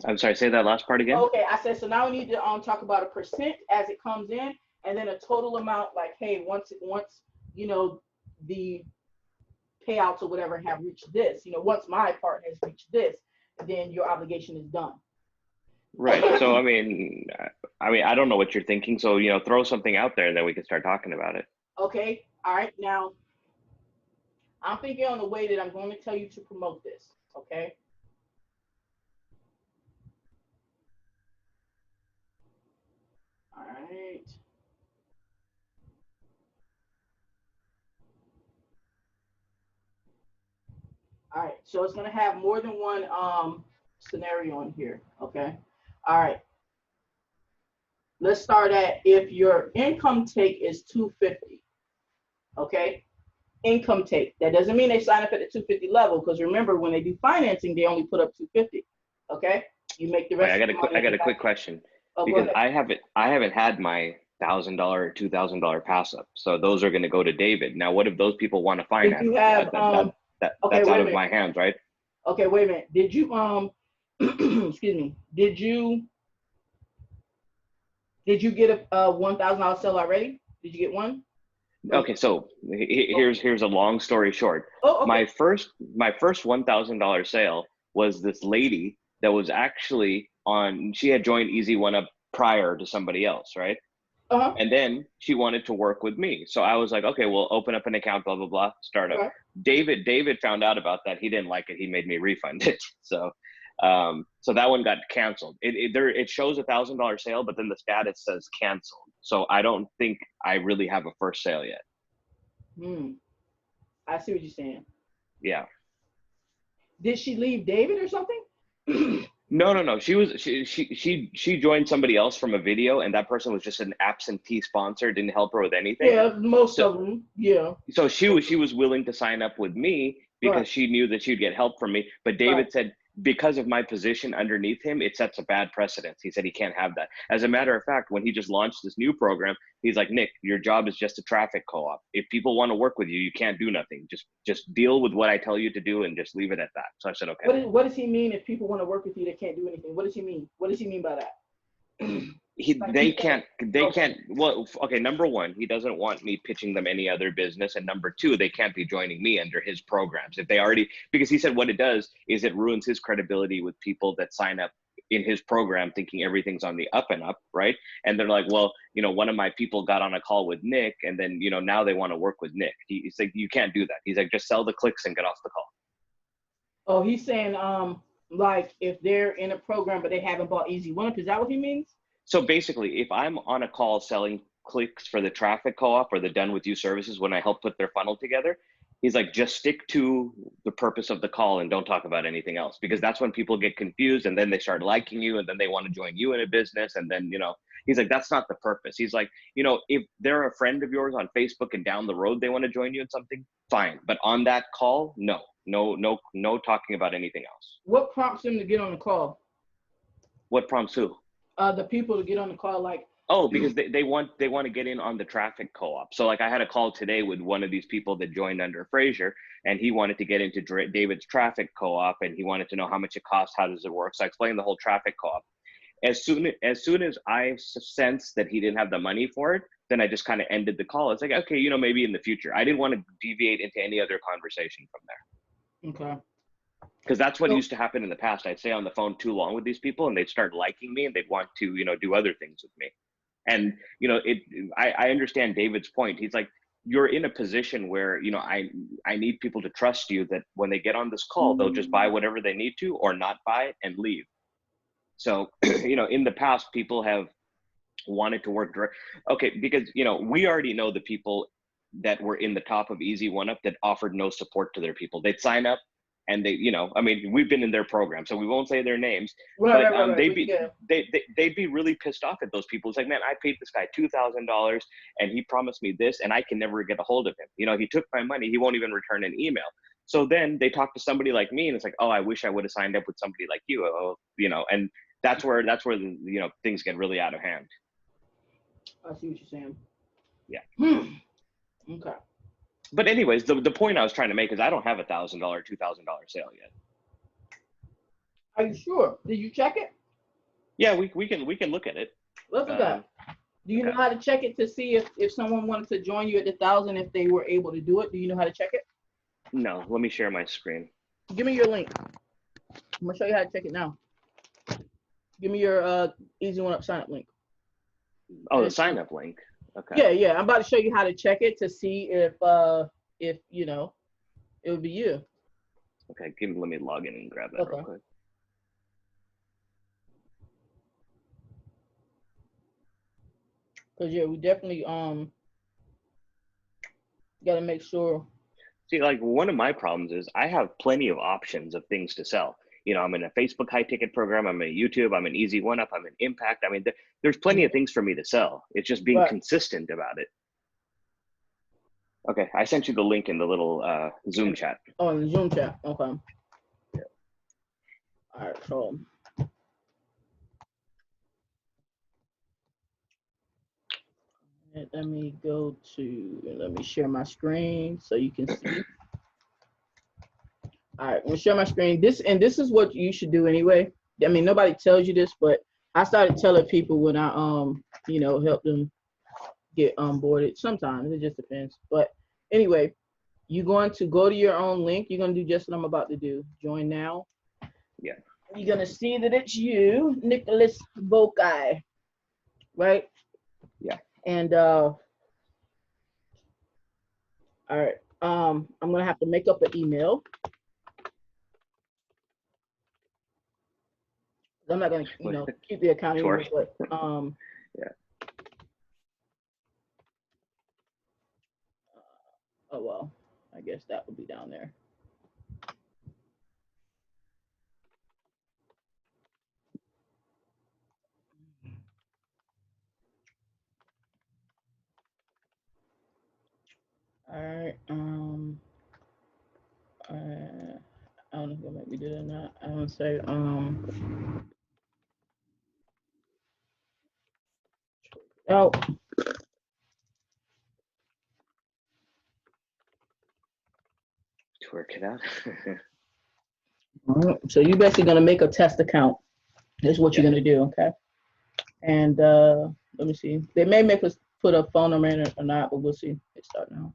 [SPEAKER 2] I'm sorry, say that last part again.
[SPEAKER 1] Okay, I said, so now we need to talk about a percent as it comes in, and then a total amount, like, hey, once you know, the payouts or whatever have reached this, you know, once my part has reached this, then your obligation is done.
[SPEAKER 2] Right. So I mean, I don't know what you're thinking. So, you know, throw something out there and then we can start talking about it.
[SPEAKER 1] Okay. All right. Now, I'm thinking on the way that I'm going to tell you to promote this. Okay. All right. All right. So it's going to have more than one scenario in here. Okay. All right. Let's start at if your income take is 250. Okay. Income take. That doesn't mean they sign up at the 250 level, because remember, when they do financing, they only put up 250. Okay. You make the rest.
[SPEAKER 2] Wait, I got a quick question. Because I haven't had my $1,000 or $2,000 pass up, so those are going to go to David. Now, what if those people want to finance?
[SPEAKER 1] You have,
[SPEAKER 2] that's out of my hands, right?
[SPEAKER 1] Okay, wait a minute. Did you excuse me? Did you get a $1,000 sale already? Did you get one?
[SPEAKER 2] Okay, so here's a long story short.
[SPEAKER 1] Oh, okay.
[SPEAKER 2] My first $1,000 sale was this lady that was actually she had joined Easy One Up prior to somebody else, right?
[SPEAKER 1] Uh-huh.
[SPEAKER 2] And then she wanted to work with me. So I was like, okay, well, open up an account, blah, blah, blah, start up. Right. David found out about that. He didn't like it. He made me refund it. So that one got canceled. It shows $1,000 sale, but then the status says canceled. So I don't think I really have a first sale yet.
[SPEAKER 1] I see what you're saying.
[SPEAKER 2] Yeah.
[SPEAKER 1] Did she leave David or something?
[SPEAKER 2] No. She joined somebody else from a video, and that person was just an absentee sponsor, didn't help her with anything.
[SPEAKER 1] Yeah, most of them. Yeah.
[SPEAKER 2] So she was willing to sign up with me because she knew that she'd get help from me. But David said, because of my position underneath him, it sets a bad precedence. He said he can't have that. As a matter of fact, when he just launched this new program, he's like, Nick, your job is just a traffic co-op. If people want to work with you, you can't do nothing. Just deal with what I tell you to do and just leave it at that. So I said, okay.
[SPEAKER 1] What does he mean if people want to work with you, they can't do anything? What does he mean? What does he mean by that?
[SPEAKER 2] They can't. Well, okay. Number one, he doesn't want me pitching them any other business, and number two, they can't be joining me under his programs if they already. Because he said what it does is it ruins his credibility with people that sign up in his program thinking everything's on the up and up, right? And they're like, well, you know, one of my people got on a call with Nick, and then you know now they want to work with Nick. He's like, you can't do that. He's like, just sell the clicks and get off the call.
[SPEAKER 1] Oh, he's saying like if they're in a program but they haven't bought Easy One Up, is that what he means?
[SPEAKER 2] So basically, if I'm on a call selling clicks for the traffic co-op or the Done With You services when I help put their funnel together, he's like, just stick to the purpose of the call and don't talk about anything else, because that's when people get confused and then they start liking you and then they want to join you in a business. And then, you know, He's like, that's not the purpose. He's like, you know, if they're a friend of yours on Facebook and down the road they want to join you in something, fine. But on that call, no talking about anything else.
[SPEAKER 1] What prompts him to get on the call?
[SPEAKER 2] What prompts who?
[SPEAKER 1] The people to get on the call, like.
[SPEAKER 2] Oh, because they want to get in on the traffic co-op. So like I had a call today with one of these people that joined under Frazier, and he wanted to get into David's traffic co-op, and he wanted to know how much it costs, how does it work. So I explained the whole traffic co-op. As soon as I sensed that he didn't have the money for it, then I just kind of ended the call. It's like, okay, you know, maybe in the future. I didn't want to deviate into any other conversation from there.
[SPEAKER 1] Okay.
[SPEAKER 2] Because that's what used to happen in the past. I'd stay on the phone too long with these people, and they'd start liking me, and they'd want to, you know, do other things with me. And, you know, I understand David's point. He's like, you're in a position where, you know, I need people to trust you that when they get on this call, they'll just buy whatever they need to or not buy and leave. So, you know, in the past, people have wanted to work direct. Okay, because, you know, we already know the people that were in the top of Easy One Up that offered no support to their people. They'd sign up and they, you know, I mean, we've been in their program, so we won't say their names,
[SPEAKER 1] Right,
[SPEAKER 2] but they'd be really pissed off at those people. It's like, man, I paid this guy $2,000 and he promised me this and I can never get a hold of him. You know, he took my money. He won't even return an email. So then they talk to somebody like me and it's like, oh, I wish I would have signed up with somebody like you, you know, and that's where the, you know, things get really out of hand.
[SPEAKER 1] I see what you're saying.
[SPEAKER 2] Yeah.
[SPEAKER 1] Okay.
[SPEAKER 2] But anyways, the point I was trying to make is I don't have $1,000, $2,000 sale yet.
[SPEAKER 1] Are you sure? Did you check it?
[SPEAKER 2] Yeah, we can look at it.
[SPEAKER 1] Let's look at it. Do you know how to check it to see if someone wanted to join you at the 1,000, if they were able to do it? Do you know how to check it?
[SPEAKER 2] No, let me share my screen.
[SPEAKER 1] Give me your link. I'm gonna show you how to check it now. Give me your Easy One Up sign up link.
[SPEAKER 2] Oh, the sign up link. Okay.
[SPEAKER 1] Yeah. I'm about to show you how to check it to see if you know it would be you.
[SPEAKER 2] Okay, let me log in and grab that real quick.
[SPEAKER 1] Cause yeah, we definitely gotta make sure.
[SPEAKER 2] See, like one of my problems is I have plenty of options of things to sell. You know, I'm in a Facebook high ticket program, I'm in YouTube, I'm in Easy One Up, I'm in Impact. I mean, there's plenty of things for me to sell. It's just being consistent about it. Okay, I sent you the link in the little Zoom chat.
[SPEAKER 1] Oh, in the Zoom chat. Okay. Yeah. All right, so let me share my screen so you can see. All right, I'm gonna share my screen. This is what you should do anyway. I mean, nobody tells you this, but I started telling people when I you know, help them get onboarded. Sometimes it just depends. But anyway, you're going to go to your own link. You're gonna do just what I'm about to do. Join now.
[SPEAKER 2] Yeah.
[SPEAKER 1] You're gonna see that it's you, Nicholas Voucher, right?
[SPEAKER 2] Yeah.
[SPEAKER 1] And all right. I'm gonna have to make up an email. I'm not gonna, you know, keep the account anyway, but
[SPEAKER 2] yeah.
[SPEAKER 1] Oh well, I guess that would be down there. All right. I don't know if it'll make me do that or not. I'm gonna say oh.
[SPEAKER 2] To work it out.
[SPEAKER 1] So you're basically gonna make a test account. That's what you're gonna do, okay? And let me see. They may make us put a phone number in it or not, but we'll see. Let's start now.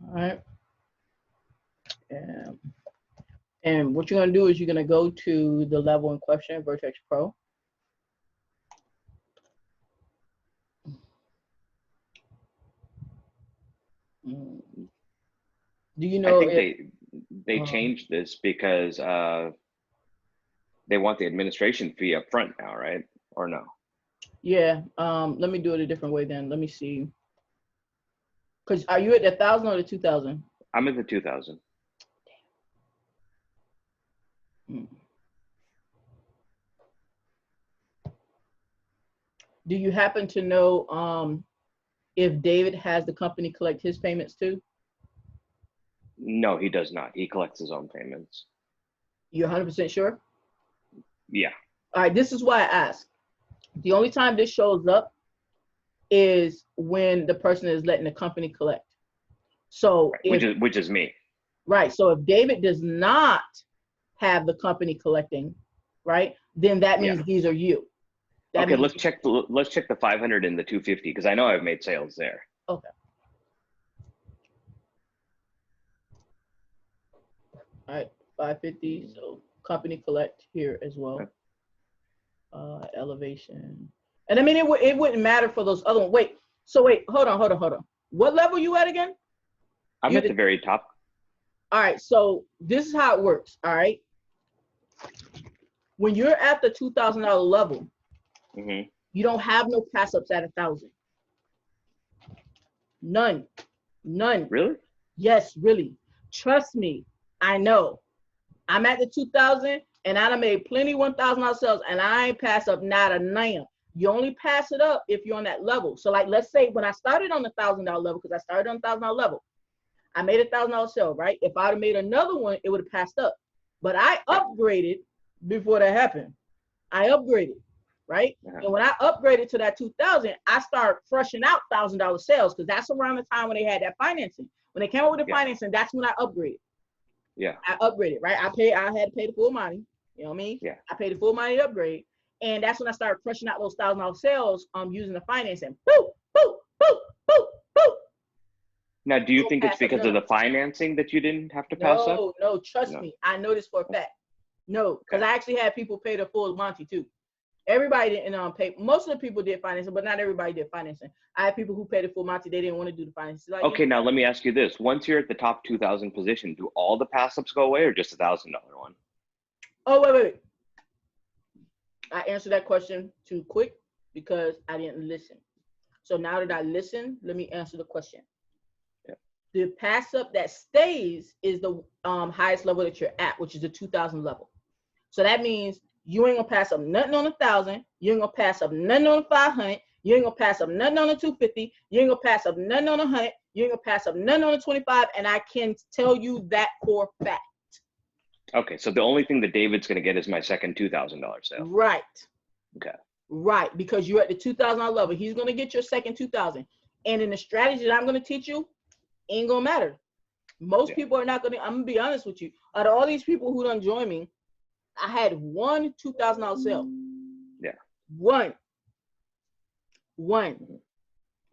[SPEAKER 1] All right. And what you're gonna do is you're gonna go to the level in question, Vertex Pro. Do you know?
[SPEAKER 2] I think they changed this because they want the administration fee up front now, right? Or no?
[SPEAKER 1] Yeah. Let me do it a different way then. Let me see. Because are you at the 1,000 or the 2,000?
[SPEAKER 2] I'm at the 2,000.
[SPEAKER 1] Do you happen to know if David has the company collect his payments too?
[SPEAKER 2] No, he does not. He collects his own payments.
[SPEAKER 1] You're 100% sure?
[SPEAKER 2] Yeah.
[SPEAKER 1] All right, this is why I asked. The only time this shows up is when the person is letting the company collect. So
[SPEAKER 2] right. Which is me.
[SPEAKER 1] Right. So if David does not have the company collecting, right, then that means these are you.
[SPEAKER 2] Okay, let's check the 500 and the 250 because I know I've made sales there.
[SPEAKER 1] Okay. All right, 550. So company collect here as well. Okay. Elevation. And I mean, it wouldn't matter for those other ones. Wait, hold on. What level you at again?
[SPEAKER 2] I'm at the very top.
[SPEAKER 1] All right, so this is how it works, all right? When you're at the $2,000 level, you don't have no pass-ups at 1,000. None.
[SPEAKER 2] Really?
[SPEAKER 1] Yes, really. Trust me, I know. I'm at the 2,000 and I done made plenty $1,000 sales and I ain't pass up not a nail. You only pass it up if you're on that level. So like, let's say when I started on the $1,000 level, because I started on the $1,000 level, I made a $1,000 sale, right? If I'd have made another one, it would have passed up. But I upgraded before that happened. I upgraded, right? And when I upgraded to that 2,000, I started freshening out $1,000 sales because that's around the time when they had that financing. When they came up with the financing, that's when I upgraded.
[SPEAKER 2] Yeah.
[SPEAKER 1] I upgraded, right? I had to pay the full money. You know what I mean?
[SPEAKER 2] Yeah.
[SPEAKER 1] I paid the full money to upgrade. And that's when I started freshening out those $1,000 sales using the financing. Boop, boop, boop, boop, boop.
[SPEAKER 2] Now, do you think it's because of the financing that you didn't have to pass up?
[SPEAKER 1] No, trust me. I know this for a fact. No, because I actually had people pay the full Monty too. Everybody didn't pay. Most of the people did financing, but not everybody did financing. I had people who paid the full Monty. They didn't want to do the financing. Like,
[SPEAKER 2] okay, now let me ask you this. Once you're at the top 2,000 position, do all the pass-ups go away or just $1,000 one?
[SPEAKER 1] Oh, wait. I answered that question too quick because I didn't listen. So now that I listen, let me answer the question. The pass up that stays is the highest level that you're at, which is the 2,000 level. So that means you ain't gonna pass up nothing on 1,000. You ain't gonna pass up nothing on 500. You ain't gonna pass up nothing on 250. You ain't gonna pass up nothing on 100. You ain't gonna pass up nothing on 25. And I can tell you that for a fact.
[SPEAKER 2] Okay, so the only thing that David's gonna get is my second $2,000 sale.
[SPEAKER 1] Right.
[SPEAKER 2] Okay.
[SPEAKER 1] Right, because you're at the 2,000 level. He's gonna get your second 2,000. And in the strategy that I'm gonna teach you, ain't gonna matter. Most people are not gonna. I'm gonna be honest with you. Out of all these people who done join me, I had one $2,000 sale.
[SPEAKER 2] Yeah.
[SPEAKER 1] One.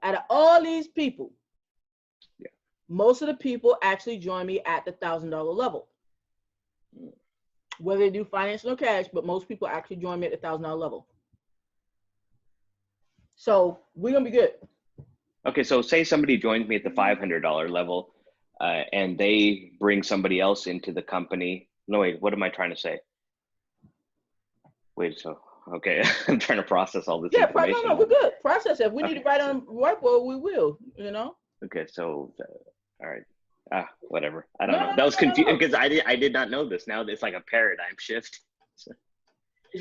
[SPEAKER 1] Out of all these people, most of the people actually join me at the $1,000 level. Whether they do financial or cash, but most people actually join me at the $1,000 level. So we're gonna be good.
[SPEAKER 2] Okay, so say somebody joins me at the $500 level, and they bring somebody else into the company. No, wait, what am I trying to say? Wait, so, okay, I'm trying to process all this information.
[SPEAKER 1] No, we're good. Process it. If we need to write on whiteboard, we will, you know?
[SPEAKER 2] Okay, so, all right. Whatever. I don't know. That was confusing because I did not know this. Now it's like a paradigm shift.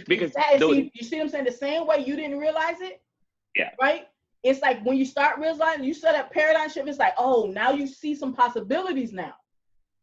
[SPEAKER 2] Because
[SPEAKER 1] you see what I'm saying? The same way you didn't realize it?
[SPEAKER 2] Yeah.
[SPEAKER 1] Right? It's like when you start realizing, you said that paradigm shift, it's like, oh, now you see some possibilities now.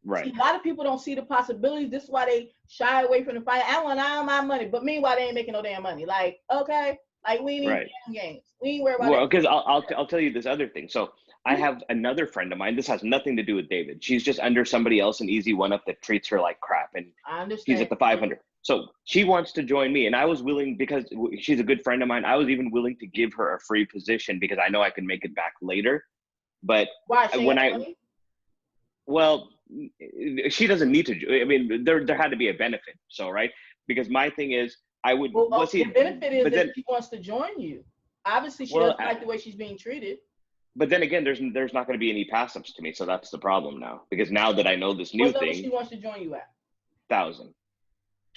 [SPEAKER 2] Right.
[SPEAKER 1] See, a lot of people don't see the possibilities. This is why they shy away from the fight. I want all my money, but meanwhile, they ain't making no damn money. Like, okay, like we ain't damn games. We ain't worried about
[SPEAKER 2] Well, because I'll tell you this other thing. So I have another friend of mine. This has nothing to do with David. She's just under somebody else, an easy one up that treats her like crap, and
[SPEAKER 1] I understand.
[SPEAKER 2] She's at the 500. So she wants to join me, and I was willing, because she's a good friend of mine, I was even willing to give her a free position because I know I can make it back later. But
[SPEAKER 1] why?
[SPEAKER 2] Well, she doesn't need to. I mean, there had to be a benefit. So, right? Because my thing is, I would.
[SPEAKER 1] The benefit is that she wants to join you. Obviously, she doesn't like the way she's being treated.
[SPEAKER 2] But then again, there's not going to be any pass-ups to me, so that's the problem now. Because now that I know this new thing,
[SPEAKER 1] she wants to join you at
[SPEAKER 2] 1,000.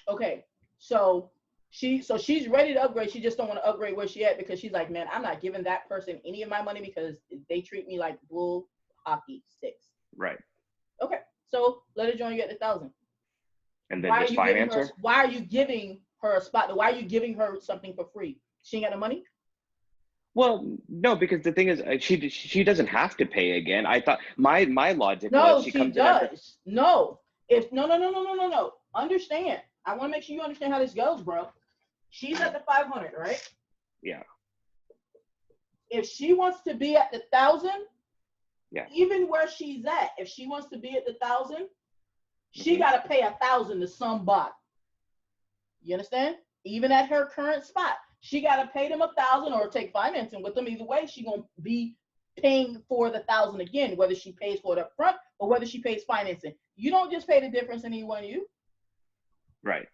[SPEAKER 1] Okay, so she's ready to upgrade. She just don't want to upgrade where she at because she's like, man, I'm not giving that person any of my money because they treat me like bull hockey sticks.
[SPEAKER 2] Right.
[SPEAKER 1] Okay, so let her join you at the 1,000.
[SPEAKER 2] And then just finance her?
[SPEAKER 1] Why are you giving her a spot? Why are you giving her something for free? She ain't got no money?
[SPEAKER 2] Well, no, because the thing is, she doesn't have to pay again. I thought my logic
[SPEAKER 1] no,
[SPEAKER 2] was she comes
[SPEAKER 1] does.
[SPEAKER 2] in after.
[SPEAKER 1] No, if no. Understand. I want to make sure you understand how this goes, bro. She's at the 500, right?
[SPEAKER 2] Yeah.
[SPEAKER 1] If she wants to be at the 1,000,
[SPEAKER 2] yeah,
[SPEAKER 1] even where she's at, if she wants to be at the 1,000, she got to pay 1,000 to somebody. You understand? Even at her current spot, she got to pay them 1,000 or take financing with them. Either way, she gonna be paying for the 1,000 again, whether she pays for it up front or whether she pays financing. You don't just pay the difference in E1U.
[SPEAKER 2] Right.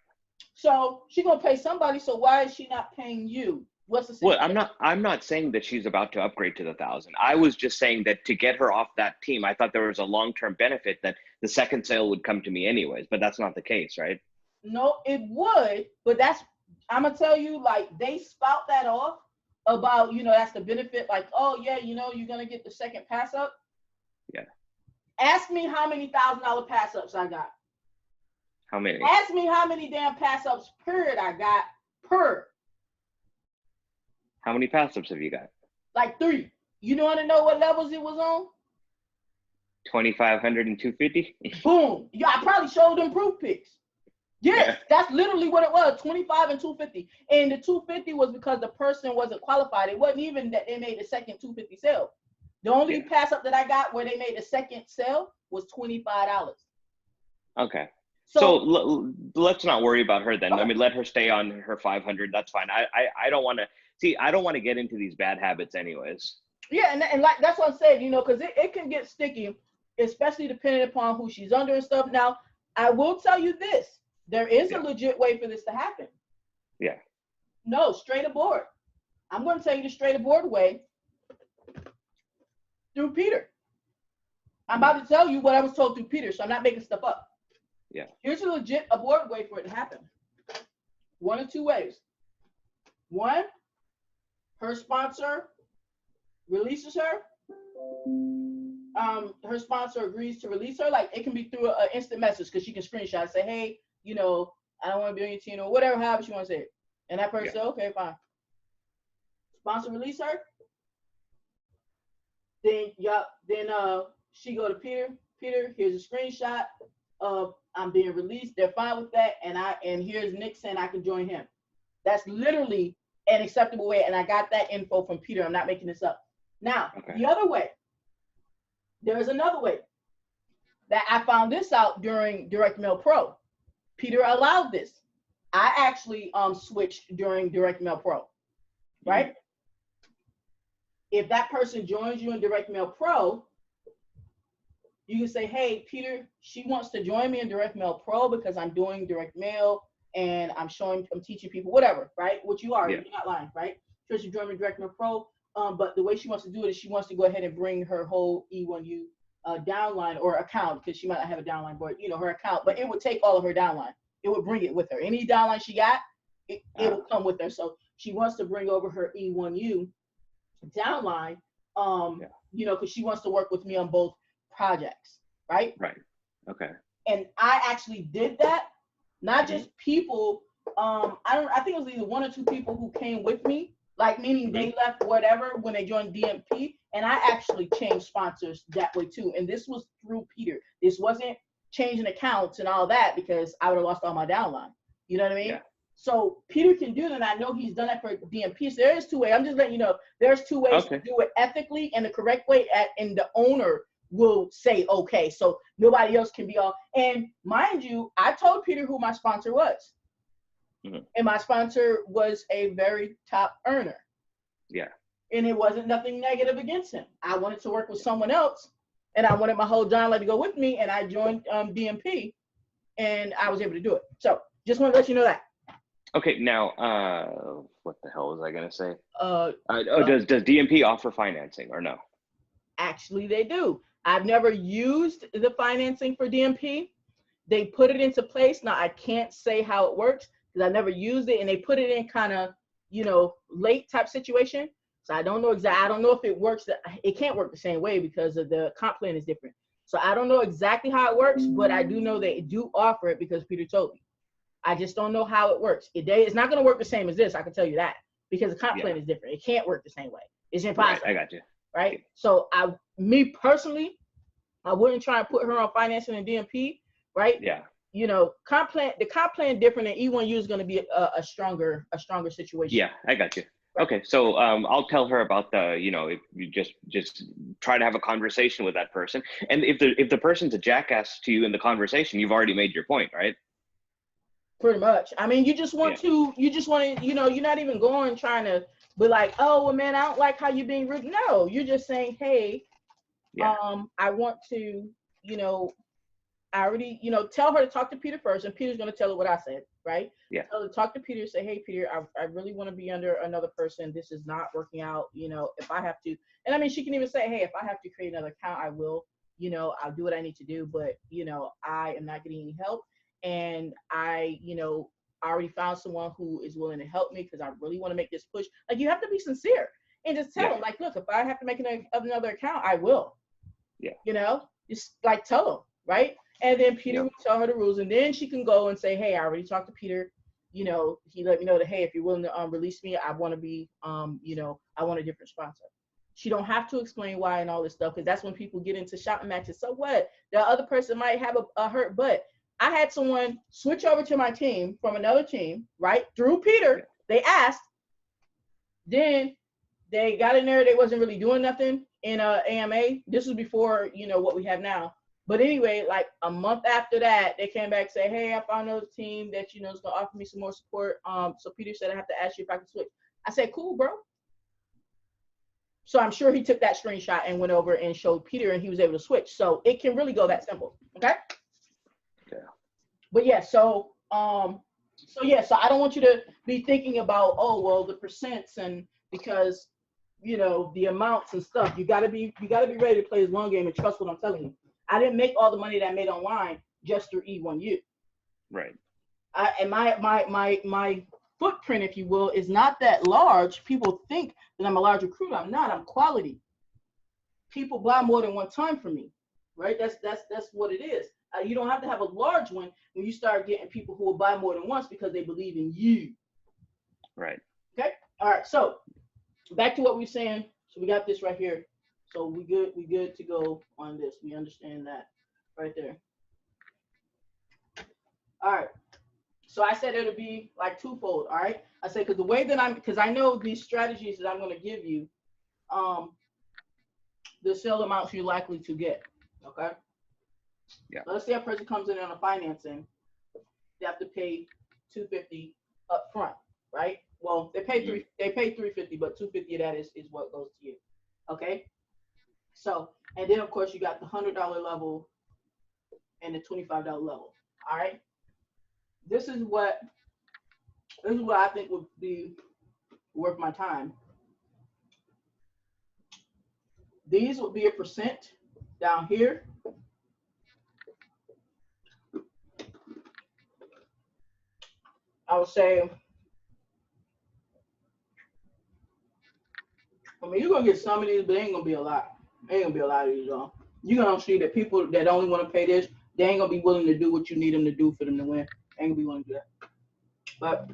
[SPEAKER 1] So she gonna pay somebody. So why is she not paying you? What's the situation?
[SPEAKER 2] Well, I'm not saying that she's about to upgrade to the 1,000. I was just saying that to get her off that team, I thought there was a long-term benefit that the second sale would come to me anyways, but that's not the case, right?
[SPEAKER 1] No, it would, but I'm gonna tell you, like, they spout that off about, that's the benefit, like, oh yeah, you're gonna get the second pass up.
[SPEAKER 2] Yeah.
[SPEAKER 1] Ask me how many $1,000 pass ups I got.
[SPEAKER 2] How many?
[SPEAKER 1] Ask me how many damn pass ups period I got per.
[SPEAKER 2] How many pass ups have you got?
[SPEAKER 1] Like 3. You want to know what levels it was on?
[SPEAKER 2] 2,500 and 250.
[SPEAKER 1] Boom. Yeah, I probably showed them proof pics. Yes, yeah. That's literally what it was, 25 and 250. And the 250 was because the person wasn't qualified. It wasn't even that they made the second 250 sale. The only pass up that I got where they made the second sale was $25.
[SPEAKER 2] Okay. So let's not worry about her then. Okay. I mean, let her stay on her 500. That's fine. I don't want to get into these bad habits anyways.
[SPEAKER 1] Yeah, and like that's what I'm saying, because it can get sticky, especially depending upon who she's under and stuff. Now, I will tell you this. There is a legit way for this to happen.
[SPEAKER 2] Yeah.
[SPEAKER 1] No, straight aboard. I'm going to tell you the straight aboard way through Peter. I'm about to tell you what I was told through Peter, so I'm not making stuff up.
[SPEAKER 2] Yeah.
[SPEAKER 1] Here's a legit aboard way for it to happen. One of two ways. One, her sponsor releases her. Her sponsor agrees to release her. Like, it can be through an instant message because she can screenshot and say, hey, I don't want to be on your team or whatever, however she wants to say it. And that person said, okay, fine. Sponsor release her. Then she go to Peter. Peter, here's a screenshot of I'm being released. They're fine with that. And here's Nick saying I can join him. That's literally an acceptable way. And I got that info from Peter. I'm not making this up. Now, The other way, there's another way that I found this out during Direct Mail Pro. Peter allowed this. I actually switched during Direct Mail Pro, right? Mm-hmm. If that person joins you in Direct Mail Pro, you can say, hey, Peter, she wants to join me in Direct Mail Pro because I'm doing direct mail and I'm teaching people, whatever, right? What you are, you're not lying, right? So she joined me in Direct Mail Pro, but the way she wants to do it is she wants to go ahead and bring her whole E1U downline or account, because she might not have a downline, but her account, but it would take all of her downline. It would bring it with her. Any downline she got, it would come with her. So she wants to bring over her E1U downline, because she wants to work with me on both projects, right?
[SPEAKER 2] Right. Okay.
[SPEAKER 1] And I actually did that. Not just people. I think it was either 1 or 2 people who came with me, like meaning they left whatever when they joined DMP, and I actually changed sponsors that way too. And this was through Peter. This wasn't changing accounts and all that because I would have lost all my downline. You know what I mean? Yeah. So Peter can do that. And I know he's done that for DMP. So there is 2 ways. I'm just letting you know there's 2 ways to do it ethically and the correct way, and the owner will say okay. So nobody else can be all. And mind you, I told Peter who my sponsor was. Mm-hmm. And my sponsor was a very top earner.
[SPEAKER 2] Yeah.
[SPEAKER 1] And it wasn't nothing negative against him. I wanted to work with someone else, and I wanted my whole downline to go with me, and I joined DMP, and I was able to do it. So just want to let you know that.
[SPEAKER 2] Okay, now, what the hell was I gonna say? Does DMP offer financing or no?
[SPEAKER 1] Actually, they do. I've never used the financing for DMP. They put it into place. Now I can't say how it works because I never used it, and they put it in kind of, late type situation. So I don't know exactly. I don't know if it works. It can't work the same way because of the comp plan is different. So I don't know exactly how it works, but I do know they do offer it because Peter told me. I just don't know how it works. It's not going to work the same as this. I can tell you that because the comp plan is different. It can't work the same way. It's impossible.
[SPEAKER 2] Right, I got you.
[SPEAKER 1] Right. So me personally, I wouldn't try and put her on financing and DMP. Right.
[SPEAKER 2] Yeah.
[SPEAKER 1] You know, the comp plan different, and E1U is going to be a stronger situation.
[SPEAKER 2] Yeah, I got you. Okay, so I'll tell her about the, you know, if you just try to have a conversation with that person, and if the person's a jackass to you in the conversation, you've already made your point, right?
[SPEAKER 1] Pretty much. I mean, you just want to, you know, you're not even going trying to be like, oh, well, man, I don't like how you're being rude. No, you're just saying, hey, I want to, you know, I already, you know, tell her to talk to Peter first, and Peter's going to tell her what I said, right?
[SPEAKER 2] Yeah.
[SPEAKER 1] So to talk to Peter, say, hey, Peter, I really want to be under another person. This is not working out. You know, if I have to, and I mean, she can even say, hey, if I have to create another account, I will. You know, I'll do what I need to do, but you know, I am not getting any help, and you know, I already found someone who is willing to help me because I really want to make this push. Like, you have to be sincere and just tell them, like, look, if I have to make another account, I will.
[SPEAKER 2] Yeah.
[SPEAKER 1] You know, just like tell them, right? And then Peter will tell her the rules, and then she can go and say, hey, I already talked to Peter. You know, he let me know that, hey, if you're willing to release me, I want to be, you know, I want a different sponsor. She don't have to explain why and all this stuff, because that's when people get into shouting matches. So what? The other person might have a hurt butt. I had someone switch over to my team from another team, right? Through Peter. They asked. Then they got in there. They wasn't really doing nothing in AMA. This was before, you know, what we have now. But anyway, like a month after that, they came back and said, hey, I found another team that, you know, is going to offer me some more support. So Peter said, I have to ask you if I can switch. I said, cool, bro. So I'm sure he took that screenshot and went over and showed Peter, and he was able to switch. So it can really go that simple. Okay.
[SPEAKER 2] Yeah.
[SPEAKER 1] But yeah, so I don't want you to be thinking about, oh, well, the percents, and because, you know, the amounts and stuff. You gotta be ready to play this long game and trust what I'm telling you. I didn't make all the money that I made online just through E1U.
[SPEAKER 2] Right.
[SPEAKER 1] And my footprint, if you will, is not that large. People think that I'm a large recruiter. I'm not. I'm quality. People buy more than one time from me, right? That's what it is. You don't have to have a large one when you start getting people who will buy more than once because they believe in you.
[SPEAKER 2] Right.
[SPEAKER 1] Okay. All right. So back to what we were saying. So we got this right here. So we good to go on this. We understand that right there. All right. So I said it'll be like twofold. All right. I said, because I know these strategies that I'm going to give you, the sale amounts you're likely to get. Okay.
[SPEAKER 2] Yeah.
[SPEAKER 1] So let's say a person comes in on a financing, they have to pay $250 up front, right? Well, they pay $350, but $250 of that is what goes to you. Okay. So, and then of course you got the $100 level and the $25 level. All right. This is what I think would be worth my time. These would be a percent down here. I would say, I mean, you're gonna get some of these, but it ain't gonna be a lot. Ain't gonna be a lot of these, though. You're gonna see that people that only want to pay this, they ain't gonna be willing to do what you need them to do for them to win. They ain't gonna be willing to do that. But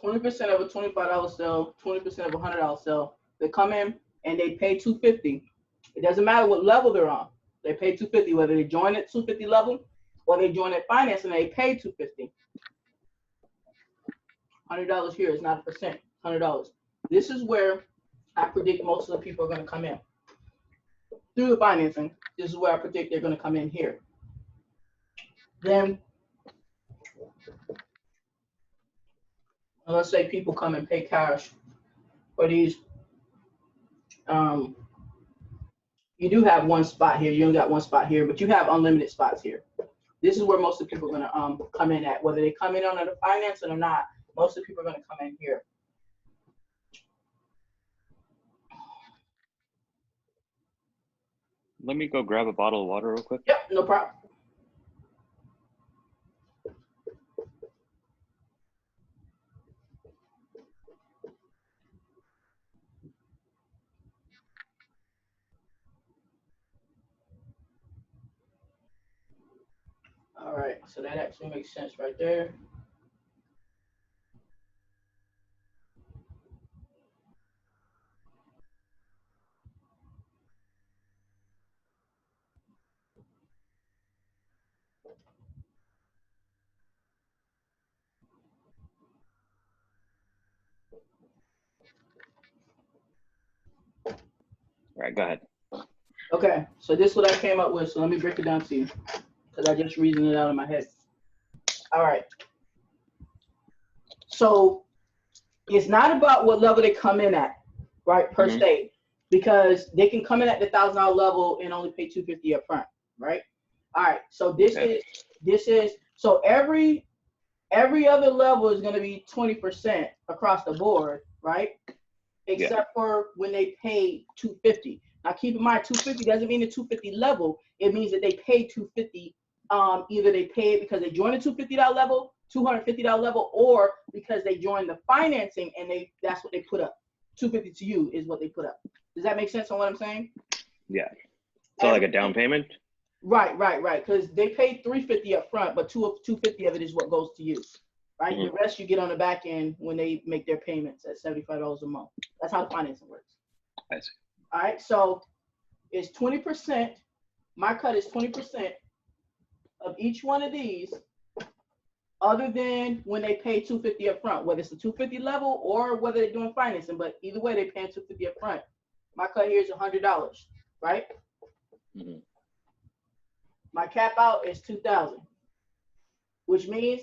[SPEAKER 1] $20% of a $25 sale, 20% of a $100 sale. They come in and they pay $250. It doesn't matter what level they're on. They pay $250, whether they join at $250 level or they join at finance and they pay $250. $100 here is not a percent. $100. This is where I predict most of the people are going to come in through the financing. This is where I predict they're going to come in here. Then let's say people come and pay cash for these. You do have one spot here. You only got one spot here, but you have unlimited spots here. This is where most of the people are going to come in at. Whether they come in on the financing or not, most of the people are going to come in here.
[SPEAKER 2] Let me go grab a bottle of water real quick.
[SPEAKER 1] Yep, no problem. So that actually makes sense right there.
[SPEAKER 2] All right, go ahead.
[SPEAKER 1] Okay, so this is what I came up with. So let me break it down to you because I just reasoned it out in my head. All right. So it's not about what level they come in at, right, per se, because they can come in at the $1,000 level and only pay $250 up front, right? All right. So this is so every other level is going to be 20% across the board, right? Except for when they pay $250. Now keep in mind, $250 doesn't mean the $250 level. It means that they pay $250. Either they pay it because they joined the $250 level, $250 level, or because they joined the financing and that's what they put up. $250 to you is what they put up. Does that make sense on what I'm saying?
[SPEAKER 2] Yeah. So like a down payment? Right.
[SPEAKER 1] Because they paid $350 up front, but $250 of it is what goes to you. Right? The rest you get on the back end when they make their payments at $75 a month. That's how the financing works.
[SPEAKER 2] I see.
[SPEAKER 1] All right, so it's 20%. My cut is 20% of each one of these, other than when they pay $250 up front, whether it's the $250 level or whether they're doing financing. But either way, they're paying $250 up front. My cut here is $100, right? My cap out is $2,000, which means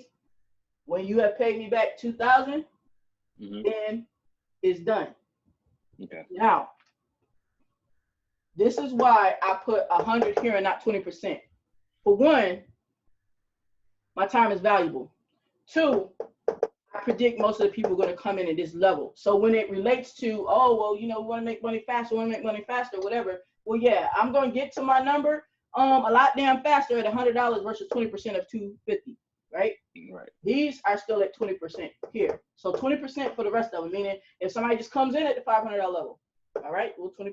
[SPEAKER 1] when you have paid me back $2,000, then it's done.
[SPEAKER 2] Okay.
[SPEAKER 1] Now, this is why I put 100 here and not 20%. For one, my time is valuable. Two, I predict most of the people are going to come in at this level. So when it relates to, oh, well, we want to make money faster, whatever. Well, yeah, I'm going to get to my number a lot damn faster at $100 versus 20% of $250, right?
[SPEAKER 2] Right.
[SPEAKER 1] These are still at 20% here. So 20% for the rest of them, meaning if somebody just comes in at the $500 level, all right, well, 20%.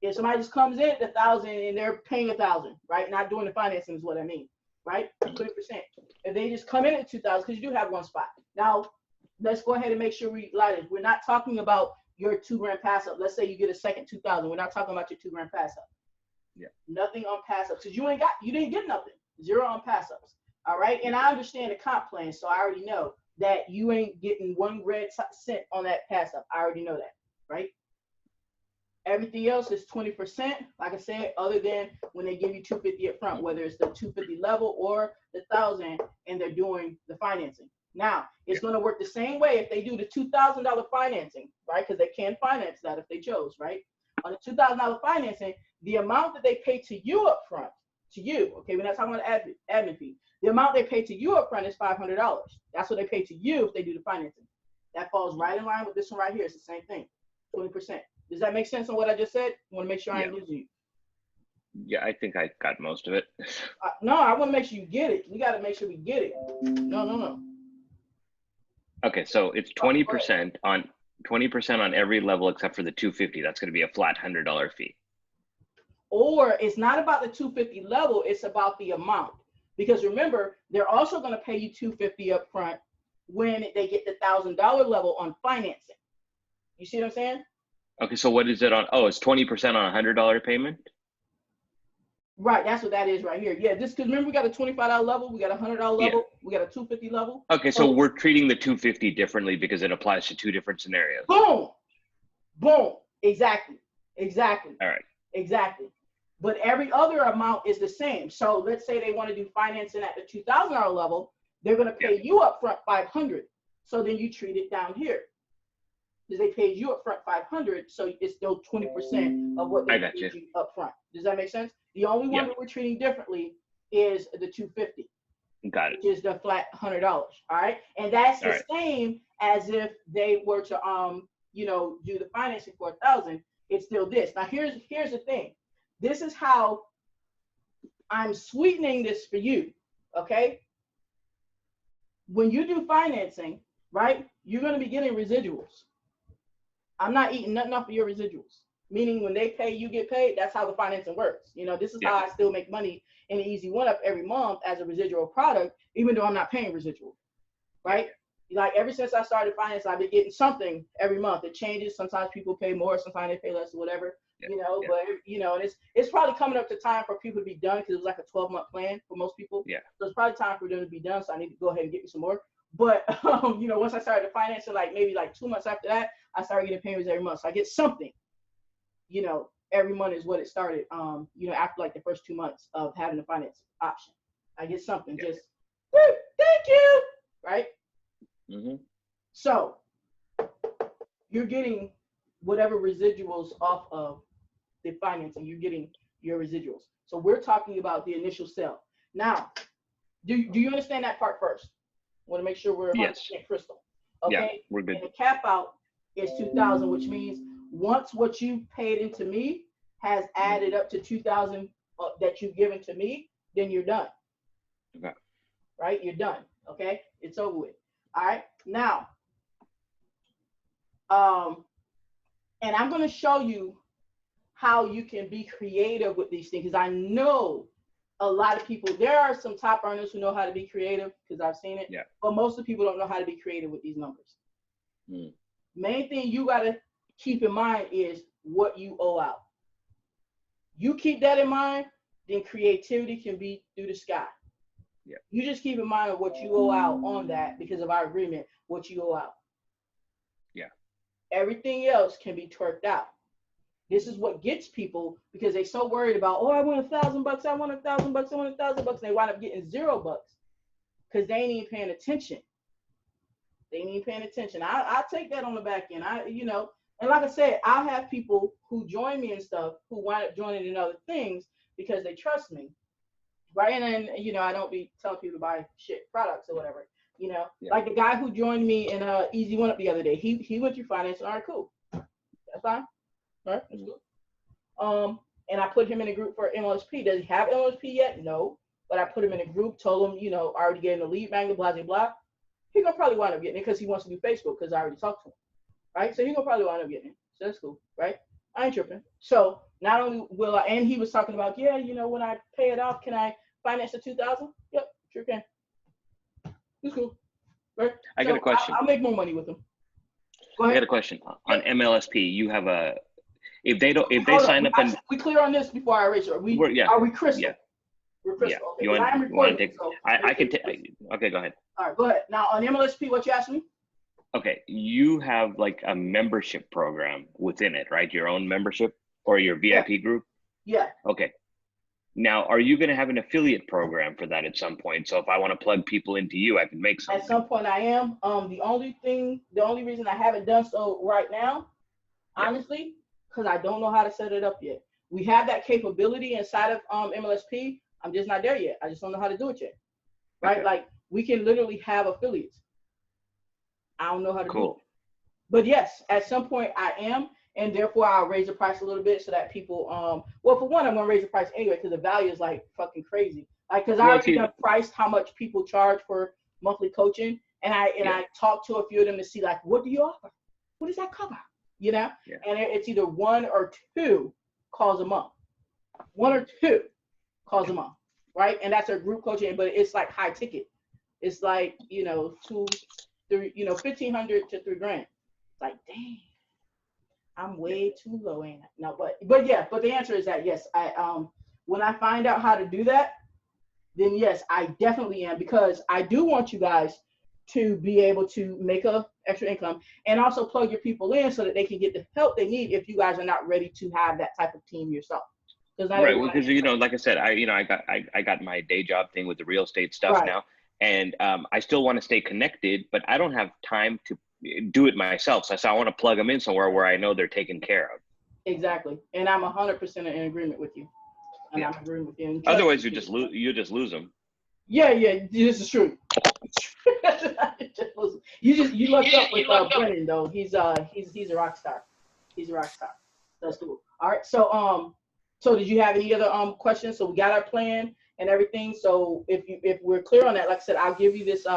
[SPEAKER 1] If somebody just comes in at the $1,000 and they're paying $1,000, right? Not doing the financing is what I mean, right? 20%. If they just come in at $2,000, because you do have one spot. Now, let's go ahead and make sure we light it. We're not talking about your $2,000 pass up. Let's say you get a second $2,000. We're not talking about your $2,000 pass up.
[SPEAKER 2] Yeah.
[SPEAKER 1] Nothing on pass ups because you didn't get nothing. Zero on pass ups. All right. And I understand the comp plan, so I already know that you ain't getting 1 red cent on that pass up. I already know that, right? Everything else is 20%, like I said, other than when they give you $250 up front, whether it's the $250 level or the $1,000, and they're doing the financing. Now, it's going to work the same way if they do the $2,000 financing, right? Because they can finance that if they chose, right? On the $2,000 financing, the amount that they pay to you up front, to you, okay, we're not talking about admin fee. The amount they pay to you up front is $500. That's what they pay to you if they do the financing. That falls right in line with this one right here. It's the same thing, 20%. Does that make sense on what I just said? I want to make sure I ain't losing you.
[SPEAKER 2] Yeah, I think I got most of it.
[SPEAKER 1] No, I want to make sure you get it. We got to make sure we get it. No.
[SPEAKER 2] Okay, so it's 20% on 20% on every level except for the 250. That's going to be a flat $100 fee.
[SPEAKER 1] Or it's not about the 250 level. It's about the amount. Because remember, they're also going to pay you $250 up front when they get the $1,000 level on financing. You see what I'm saying?
[SPEAKER 2] Okay, so what is it on? Oh, it's 20% on a $100 payment?
[SPEAKER 1] Right, that's what that is right here. Yeah, just because remember we got a $25 level, we got a $100 level, we got a $250 level.
[SPEAKER 2] Okay, so we're treating the 250 differently because it applies to 2 different scenarios.
[SPEAKER 1] Boom, exactly.
[SPEAKER 2] All right.
[SPEAKER 1] Exactly. But every other amount is the same. So let's say they want to do financing at the $2,000 level, they're going to pay you up front $500. So then you treat it down here. Because they paid you up front $500, so it's still 20% of what they paid you up front. Does that make sense? The only one that we're treating differently is the 250.
[SPEAKER 2] Got it.
[SPEAKER 1] Which is the flat $100. All right, and that's the same as if they were to do the financing for $1,000. It's still this. Now here's the thing. This is how I'm sweetening this for you. Okay. When you do financing, right, you're going to be getting residuals. I'm not eating nothing off of your residuals. meaning when they pay, you get paid. That's how the financing works. You know, this is how I still make money in the Easy One Up every month as a residual product, even though I'm not paying residual, right? Like ever since I started finance, I've been getting something every month. It changes. Sometimes people pay more, sometimes they pay less or whatever, you know, but you know, and it's probably coming up to time for people to be done because it was like a 12-month plan for most people.
[SPEAKER 2] Yeah.
[SPEAKER 1] So it's probably time for them to be done. So I need to go ahead and get me some more. But you know, once I started financing, like maybe like 2 months after that, I started getting payments every month. So I get something, you know, every month is what it started. You know, after like the first 2 months of having the finance option, I get something. Just thank you, right?
[SPEAKER 2] Mm-hmm.
[SPEAKER 1] So you're getting whatever residuals off of the financing. You're getting your residuals. So we're talking about the initial sale. Now, do you understand that part first? Want to make sure we're 100% crystal. Okay.
[SPEAKER 2] Yeah, we're good.
[SPEAKER 1] And the cap out is 2,000, which means once what you paid into me has added up to 2,000 that you've given to me, then you're done.
[SPEAKER 2] Okay.
[SPEAKER 1] Right? You're done. Okay. It's over with. All right. Now, and I'm going to show you how you can be creative with these things, because I know a lot of people, there are some top earners who know how to be creative because I've seen it, but most of the people don't know how to be creative with these numbers. Main thing you got to keep in mind is what you owe out. You keep that in mind, then creativity can be through the sky. You just keep in mind of what you owe out on that because of our agreement, what you owe out. Everything else can be twerked out. This is what gets people because they're so worried about, oh, I want $1,000, I want $1,000, I want $1,000, and they wind up getting $0 because they ain't even paying attention. They ain't even paying attention. I take that on the back end. You know, and like I said, I have people who join me and stuff who wind up joining in other things because they trust me, right? And then, you know, I don't be telling people to buy shit products or whatever. You know, like the guy who joined me in Easy One Up the other day, he went through finance. All right, cool. That's fine. All right, that's good. And I put him in a group for MLSP. Does he have MLSP yet? No. But I put him in a group, told him, you know, I already gave him the lead magnet, blah, blah, blah. He's going to probably wind up getting it because he wants to do Facebook because I already talked to him. Right? So he's going to probably wind up getting it. So that's cool. Right? I ain't tripping. So not only will I, and he was talking about, yeah, you know, when I pay it off, can I finance the 2,000? Yep, sure can. It's cool. Right?
[SPEAKER 2] I got a question.
[SPEAKER 1] I'll make more money with them. Go ahead.
[SPEAKER 2] I got a question. On MLSP, you have a, if they sign up and
[SPEAKER 1] we clear on this before I erase it. Are we crystal?
[SPEAKER 2] Yeah.
[SPEAKER 1] We're crystal.
[SPEAKER 2] Yeah.
[SPEAKER 1] Okay.
[SPEAKER 2] You want to take?
[SPEAKER 1] So
[SPEAKER 2] I can take. Okay, go ahead.
[SPEAKER 1] All right, go ahead. Now on MLSP, what you asked me?
[SPEAKER 2] Okay, you have like a membership program within it, right? Your own membership or your VIP group?
[SPEAKER 1] Yeah.
[SPEAKER 2] Okay. Now, are you going to have an affiliate program for that at some point? So if I want to plug people into you, I can make something.
[SPEAKER 1] At some point I am. The only reason I haven't done so right now, honestly, because I don't know how to set it up yet. We have that capability inside of MLSP. I'm just not there yet. I just don't know how to do it yet. Right? Okay. Like we can literally have affiliates. I don't know how to do it. But yes, at some point I am. And therefore, I'll raise the price a little bit so that people, well, for one, I'm going to raise the price anyway because the value is like fucking crazy. Like, because I already done priced how much people charge for monthly coaching. And I talked to a few of them to see, like, what do you offer? What does that cover? You know? Yeah. And it's either 1 or 2 calls a month. 1 or 2 calls a month, right? And that's a group coaching, but it's like high ticket. It's like, you know, 2, 3, you know, $1,500 to $3,000. It's like, dang. I'm way too low, ain't I? No, but the answer is that yes, I when I find out how to do that, then yes, I definitely am, because I do want you guys to be able to make a extra income and also plug your people in so that they can get the help they need if you guys are not ready to have that type of team yourself.
[SPEAKER 2] Right, because you know, like I said, I got my day job thing with the real estate stuff now, and I still want to stay connected, but I don't have time to do it myself. So I want to plug them in somewhere where I know they're taken care of.
[SPEAKER 1] Exactly. And I'm 100% in agreement with you. And I'm agreeing with you.
[SPEAKER 2] Otherwise you just lose them.
[SPEAKER 1] Yeah, this is true. you looked up with Brennan though. He's a rock star. He's a rock star. That's cool. All right. So did you have any other questions? So we got our plan and everything. So if we're clear on that, like I said, I'll give you this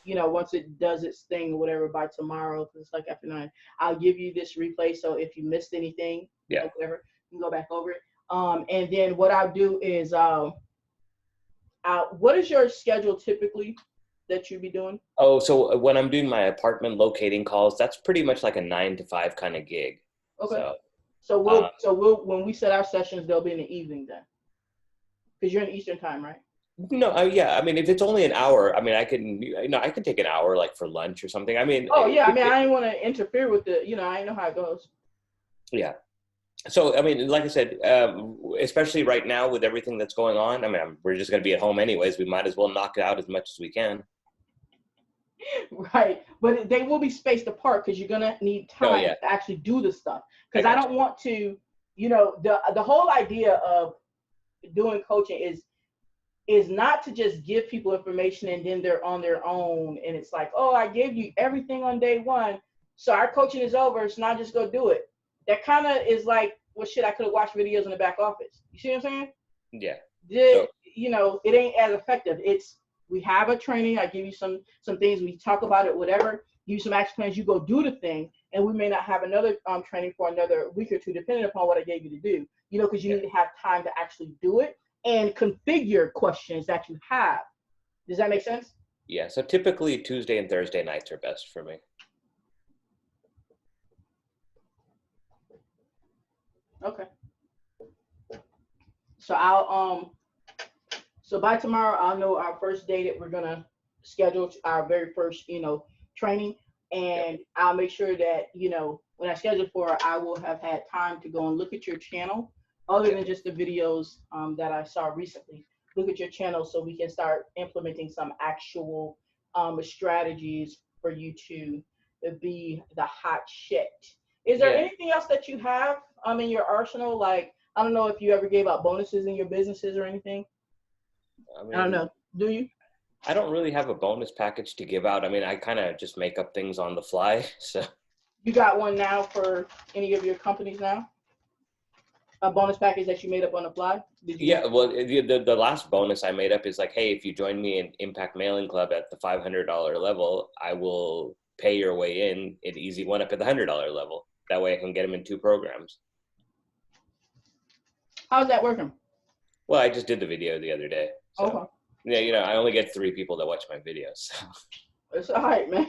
[SPEAKER 1] you know, once it does its thing or whatever by tomorrow, because it's like after 9, I'll give you this replay. So if you missed anything,
[SPEAKER 2] Yeah.
[SPEAKER 1] whatever. You can go back over it. And then what I'll do is, what is your schedule typically that you be doing?
[SPEAKER 2] Oh, so when I'm doing my apartment locating calls, that's pretty much like a 9 to 5 kind of gig.
[SPEAKER 1] Okay.
[SPEAKER 2] So
[SPEAKER 1] we'll when we set our sessions, they'll be in the evening then, because you're in Eastern time, right?
[SPEAKER 2] no, yeah. I mean, if it's only an hour, I mean, I can take an hour like for lunch or something. I mean,
[SPEAKER 1] Oh yeah, I mean, I didn't want to interfere with the, I know how it goes.
[SPEAKER 2] yeah. So, I mean, like I said, especially right now with everything that's going on, I mean, we're just going to be at home anyways. We might as well knock it out as much as we can.
[SPEAKER 1] Right, but they will be spaced apart because you're gonna need time to actually do the stuff. Because I don't want to, the whole idea of doing coaching is not to just give people information and then they're on their own and it's like, oh, I gave you everything on day one, so our coaching is over, so now just go do it. That kind of is like, well, shit, I could have watched videos in the back office. You see what I'm saying?
[SPEAKER 2] Yeah.
[SPEAKER 1] It ain't as effective. We have a training. I give you some things. We talk about it, whatever. Give you some action plans. You go do the thing, and we may not have another training for another week or two, depending upon what I gave you to do. Because you need to have time to actually do it and configure questions that you have. Does that make sense?
[SPEAKER 2] Yeah. So typically Tuesday and Thursday nights are best for me.
[SPEAKER 1] Okay. So So by tomorrow, I'll know our first day that we're gonna schedule our very first, training, and I'll make sure that when I schedule for it, I will have had time to go and look at your channel, other than just the videos that I saw recently. Look at your channel so we can start implementing some actual strategies for you to be the hot shit. Is there anything else that you have in your arsenal? Like, I don't know if you ever gave out bonuses in your businesses or anything. I don't know. Do you?
[SPEAKER 2] I don't really have a bonus package to give out. I mean, I kind of just make up things on the fly. So
[SPEAKER 1] you got one now for any of your companies now? A bonus package that you made up on the fly?
[SPEAKER 2] Yeah, well, the last bonus I made up is like, hey, if you join me in Impact Mailing Club at the $500 level, I will pay your way in an easy one up at the $100 level. That way I can get them in 2 programs.
[SPEAKER 1] How's that working?
[SPEAKER 2] Well, I just did the video the other day. So,
[SPEAKER 1] okay.
[SPEAKER 2] Yeah, I only get 3 people that watch my videos. So.
[SPEAKER 1] It's all right, man.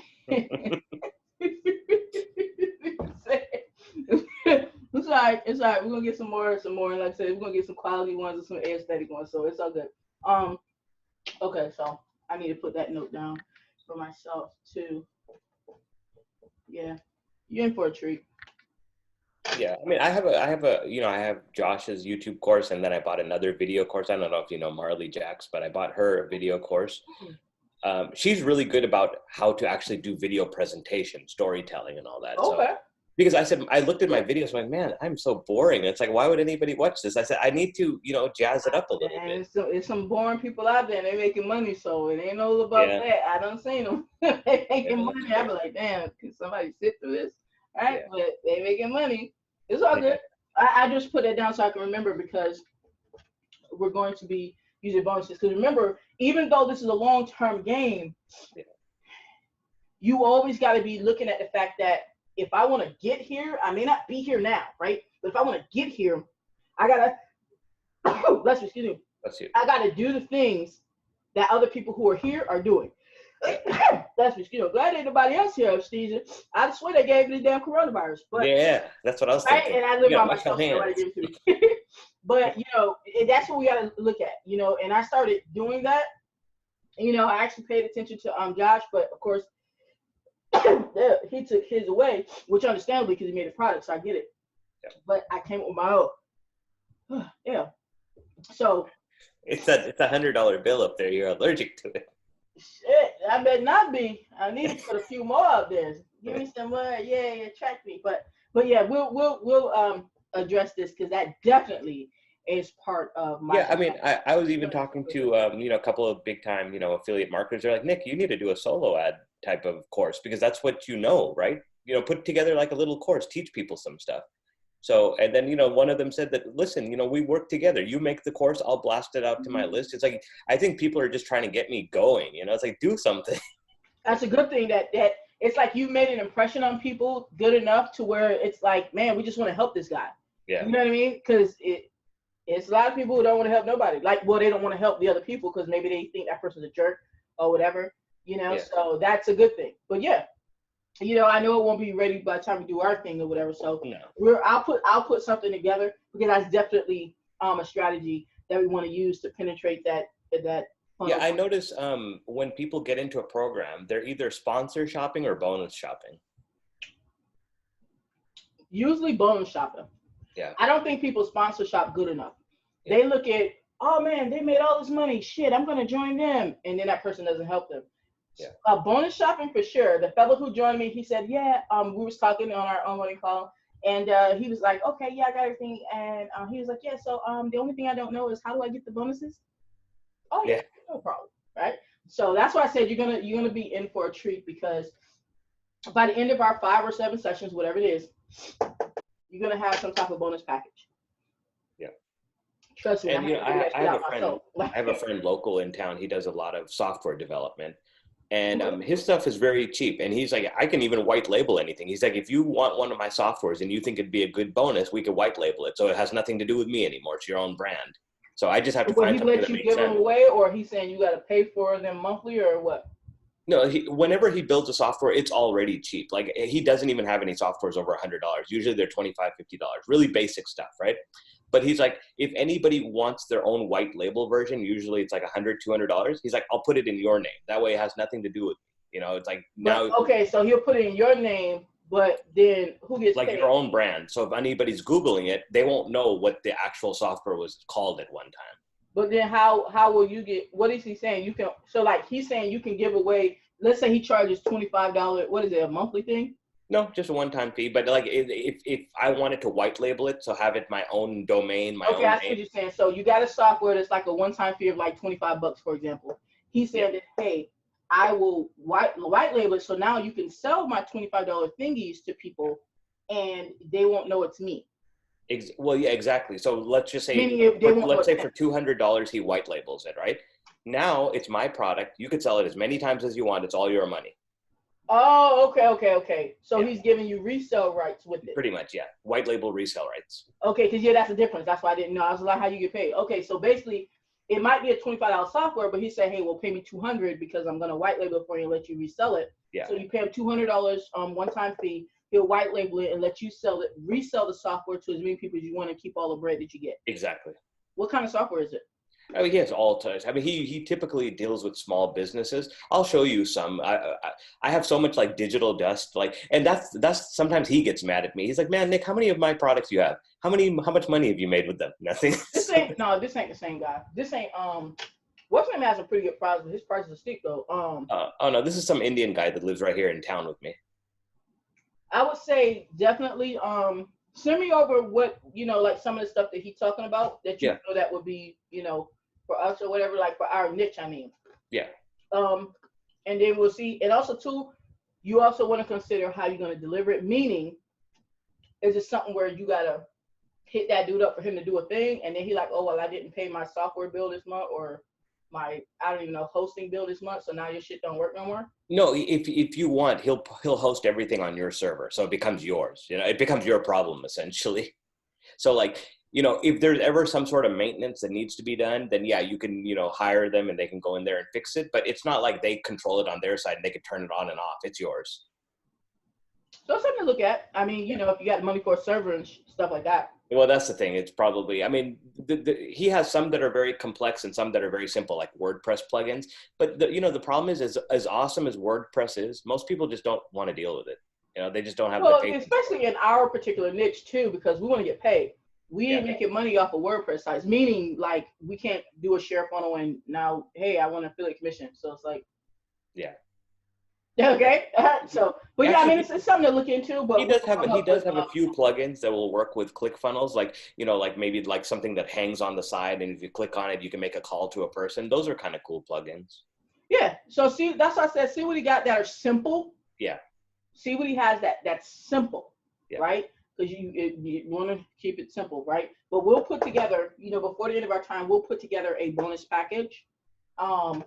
[SPEAKER 1] It's all right. It's all right. We're gonna get some more. And like I said, we're gonna get some quality ones and some aesthetic ones. So it's all good. Okay, so I need to put that note down for myself too. Yeah, you're in for a treat.
[SPEAKER 2] Yeah, I mean, I have Josh's YouTube course, and then I bought another video course. I don't know if you know Marley Jacks, but I bought her a video course. She's really good about how to actually do video presentation, storytelling, and all that.
[SPEAKER 1] Okay.
[SPEAKER 2] So, because I looked at my videos, I'm like, man, I'm so boring. It's like, why would anybody watch this? I said, I need to, jazz it up a little bit.
[SPEAKER 1] It's some boring people out there, and they're making money, so it ain't all about that. I done seen them. They making money. I be like, damn, can somebody sit through this? All right, but they making money. It's all good. I just put it down so I can remember, because we're going to be using bonuses. Because remember, even though this is a long-term game, you always got to be looking at the fact that if I want to get here, I may not be here now, right? But if I want to get here, I got to, excuse me. I got to do the things that other people who are here are doing. That's glad ain't nobody else here upstairs. I swear they gave me the damn coronavirus. But
[SPEAKER 2] yeah, that's what I was thinking.
[SPEAKER 1] And I live by myself. But that's what we gotta look at. And I started doing that. I actually paid attention to Josh, but of course he took his away, which understandably because he made a product, so I get it. Yeah. But I came with my own. Yeah. So
[SPEAKER 2] it's a $100 bill up there. You're allergic to it.
[SPEAKER 1] Shit, I better not be. I need to put a few more up there. Give me some more, attract me. But yeah, we'll address this, because that definitely is part of my.
[SPEAKER 2] Yeah, I mean, I was even talking to a couple of big time affiliate marketers. They're like, Nick, you need to do a solo ad type of course, because that's what right? Put together like a little course, teach people some stuff. So, and then, one of them said that, listen, we work together. You make the course, I'll blast it out to my list. It's like, I think people are just trying to get me going, it's like, do something.
[SPEAKER 1] That's a good thing that it's like you made an impression on people good enough to where it's like, man, we just want to help this guy.
[SPEAKER 2] Yeah.
[SPEAKER 1] You know what I mean? Because it's a lot of people who don't want to help nobody. Like, well, they don't want to help the other people because maybe they think that person's a jerk or whatever, you know?
[SPEAKER 2] Yeah.
[SPEAKER 1] So that's a good thing. But yeah, you know, I know it won't be ready by the time we do our thing or whatever. So
[SPEAKER 2] No.
[SPEAKER 1] I'll put something together because that's definitely a strategy that we want to use to penetrate that funnel.
[SPEAKER 2] Yeah, I notice when people get into a program, they're either sponsor shopping or bonus shopping.
[SPEAKER 1] Usually bonus shopping.
[SPEAKER 2] Yeah.
[SPEAKER 1] I don't think people sponsor shop good enough.
[SPEAKER 2] Yeah.
[SPEAKER 1] They look at, oh man, they made all this money. Shit, I'm gonna join them, and then that person doesn't help them.
[SPEAKER 2] Yeah.
[SPEAKER 1] Bonus shopping for sure. The fellow who joined me, he said, yeah, we was talking on our onboarding call, and he was like, okay, yeah, I got everything, and he was like, yeah, so the only thing I don't know is how do I get the bonuses? Oh yeah, no problem, right? So that's why I said you're gonna be in for a treat because by the end of our 5 or 7 sessions, whatever it is, you're gonna have some type of bonus package.
[SPEAKER 2] Yeah.
[SPEAKER 1] Trust me.
[SPEAKER 2] And you know, I have a
[SPEAKER 1] myself.
[SPEAKER 2] friend local in town. He does a lot of software development, and his stuff is very cheap. And he's like, I can even white label anything. He's like, if you want one of my softwares and you think it'd be a good bonus, we could white label it. So it has nothing to do with me anymore. It's your own brand. So I just have to find something that makes sense. Will he let you give
[SPEAKER 1] them away, or he's saying you got to pay for them monthly, or what?
[SPEAKER 2] No, whenever he builds a software, it's already cheap. Like he doesn't even have any softwares over $100. Usually they're $25, $50, really basic stuff, right? But he's like, if anybody wants their own white label version, usually it's like $100, $200. He's like, I'll put it in your name. That way it has nothing to do with me. You know, it's like now.
[SPEAKER 1] Okay, so he'll put it in your name, but then who gets
[SPEAKER 2] like
[SPEAKER 1] paid?
[SPEAKER 2] Your own brand. So if anybody's Googling it, they won't know what the actual software was called at one time.
[SPEAKER 1] But then how will you get, what is he saying? You can, so like he's saying you can give away, let's say he charges $25, what is it, a monthly thing?
[SPEAKER 2] No, just a one-time fee. But like if I wanted to white label it, so have it my own domain, my own name.
[SPEAKER 1] Okay, I see what you're saying. So you got a software that's like a one-time fee of like $25, for example. He said that, hey, I will white label it, so now you can sell my $25 thingies to people and they won't know it's me.
[SPEAKER 2] Well, yeah, exactly. So let's just say, let's say for $200, he white labels it, right? Now it's my product. You could sell it as many times as you want. It's all your money.
[SPEAKER 1] Oh, okay. So he's giving you resale rights with it.
[SPEAKER 2] Pretty much, yeah. White label resale rights.
[SPEAKER 1] Okay, because that's the difference. That's why I didn't know. I was like, how you get paid? Okay, so basically, it might be a $25 software, but he said, hey, well, pay me $200 because I'm gonna white label it for you and let you resell it.
[SPEAKER 2] Yeah.
[SPEAKER 1] So you pay him $200 one-time fee. He'll white label it and let you resell the software to as many people as you want and keep all the bread that you get.
[SPEAKER 2] Exactly.
[SPEAKER 1] What kind of software is it?
[SPEAKER 2] I mean, he has all types. I mean, he typically deals with small businesses. I'll show you some. I have so much like digital dust, like, and that's sometimes he gets mad at me. He's like, man, Nick, how many of my products do you have? How much money have you made with them? Nothing.
[SPEAKER 1] This ain't the same guy. This ain't what's name has a pretty good price, but his prices are steep though.
[SPEAKER 2] Oh no, this is some Indian guy that lives right here in town with me.
[SPEAKER 1] I would say definitely send me over what, like some of the stuff that he's talking about that you know that would be, for us or whatever, like for our niche, I mean.
[SPEAKER 2] Yeah.
[SPEAKER 1] And then we'll see. And also too, you also want to consider how you're going to deliver it, meaning is it something where you got to hit that dude up for him to do a thing and then he like, oh, well, I didn't pay my software bill this month or my, I don't even know, hosting bill this month, so now your shit don't work no more?
[SPEAKER 2] No, if you want, he'll host everything on your server, so it becomes yours. It becomes your problem essentially. So like, if there's ever some sort of maintenance that needs to be done, then yeah, you can hire them and they can go in there and fix it. But it's not like they control it on their side and they can turn it on and off. It's yours.
[SPEAKER 1] So it's something to look at. I mean, if you got money for a server and stuff like that.
[SPEAKER 2] Well, that's the thing. It's probably, I mean, he has some that are very complex and some that are very simple, like WordPress plugins. But the problem is, as awesome as WordPress is, most people just don't want to deal with it. They just don't have the patience.
[SPEAKER 1] Especially in our particular niche too, because we want to get paid. We ain't making money off of WordPress sites, meaning like we can't do a share funnel and now, hey, I want affiliate commission. So it's like,
[SPEAKER 2] yeah.
[SPEAKER 1] Okay. So, but actually, I mean, it's something to look into. But
[SPEAKER 2] he does have a few plugins that will work with ClickFunnels, like like maybe like something that hangs on the side, and if you click on it, you can make a call to a person. Those are kind of cool plugins.
[SPEAKER 1] Yeah. So see, that's what I said. See what he got that are simple.
[SPEAKER 2] Yeah.
[SPEAKER 1] See what he has that's simple,
[SPEAKER 2] yeah.
[SPEAKER 1] Right? Because you want to keep it simple, right? But we'll put together, before the end of our time, we'll put together a bonus package, for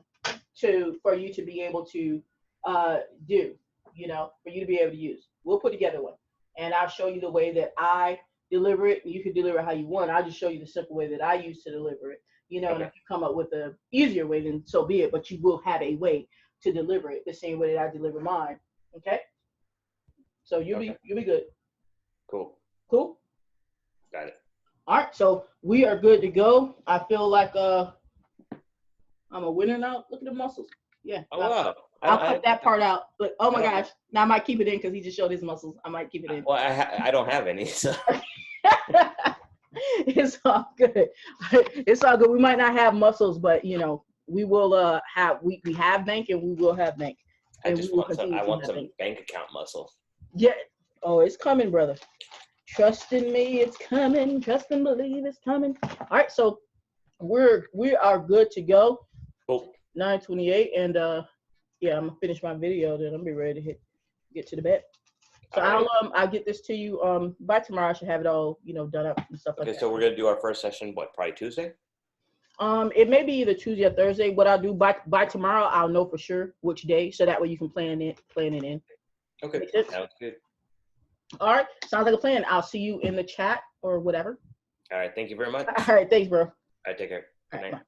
[SPEAKER 1] you to be able to for you to be able to use. We'll put together one, and I'll show you the way that I deliver it. You can deliver it how you want. I'll just show you the simple way that I use to deliver it. You know,
[SPEAKER 2] Okay.
[SPEAKER 1] and if you come up with a easier way, then so be it. But you will have a way to deliver it the same way that I deliver mine. Okay. So you'll be good.
[SPEAKER 2] Cool.
[SPEAKER 1] Cool.
[SPEAKER 2] Got it.
[SPEAKER 1] All right. So we are good to go. I feel like I'm a winner now. Look at the muscles. Yeah.
[SPEAKER 2] Oh wow.
[SPEAKER 1] I'll cut that part out. But oh my gosh, now I might keep it in because he just showed his muscles. I might keep it in.
[SPEAKER 2] Well, I don't have any. So.
[SPEAKER 1] It's all good. It's all good. We might not have muscles, but you know, we will have we have bank and we will have bank.
[SPEAKER 2] I want some bank account muscle.
[SPEAKER 1] Yeah. Oh, it's coming, brother. Trust in me, it's coming. Trust and believe it's coming. All right, so we are good to go.
[SPEAKER 2] Cool.
[SPEAKER 1] 9:28, and yeah, I'm gonna finish my video. Then I'm be ready to get to the bed. So I'll get this to you by tomorrow. I should have it all done up and stuff like that.
[SPEAKER 2] Okay, so we're gonna do our first session. What, probably Tuesday?
[SPEAKER 1] It may be either Tuesday or Thursday. What I'll do by tomorrow, I'll know for sure which day, so that way you can plan it in.
[SPEAKER 2] Okay, sounds good.
[SPEAKER 1] All right, sounds like a plan. I'll see you in the chat or whatever.
[SPEAKER 2] All right, thank you very much.
[SPEAKER 1] All right, thanks, bro. All
[SPEAKER 2] right, take care. Good night.
[SPEAKER 1] Bye.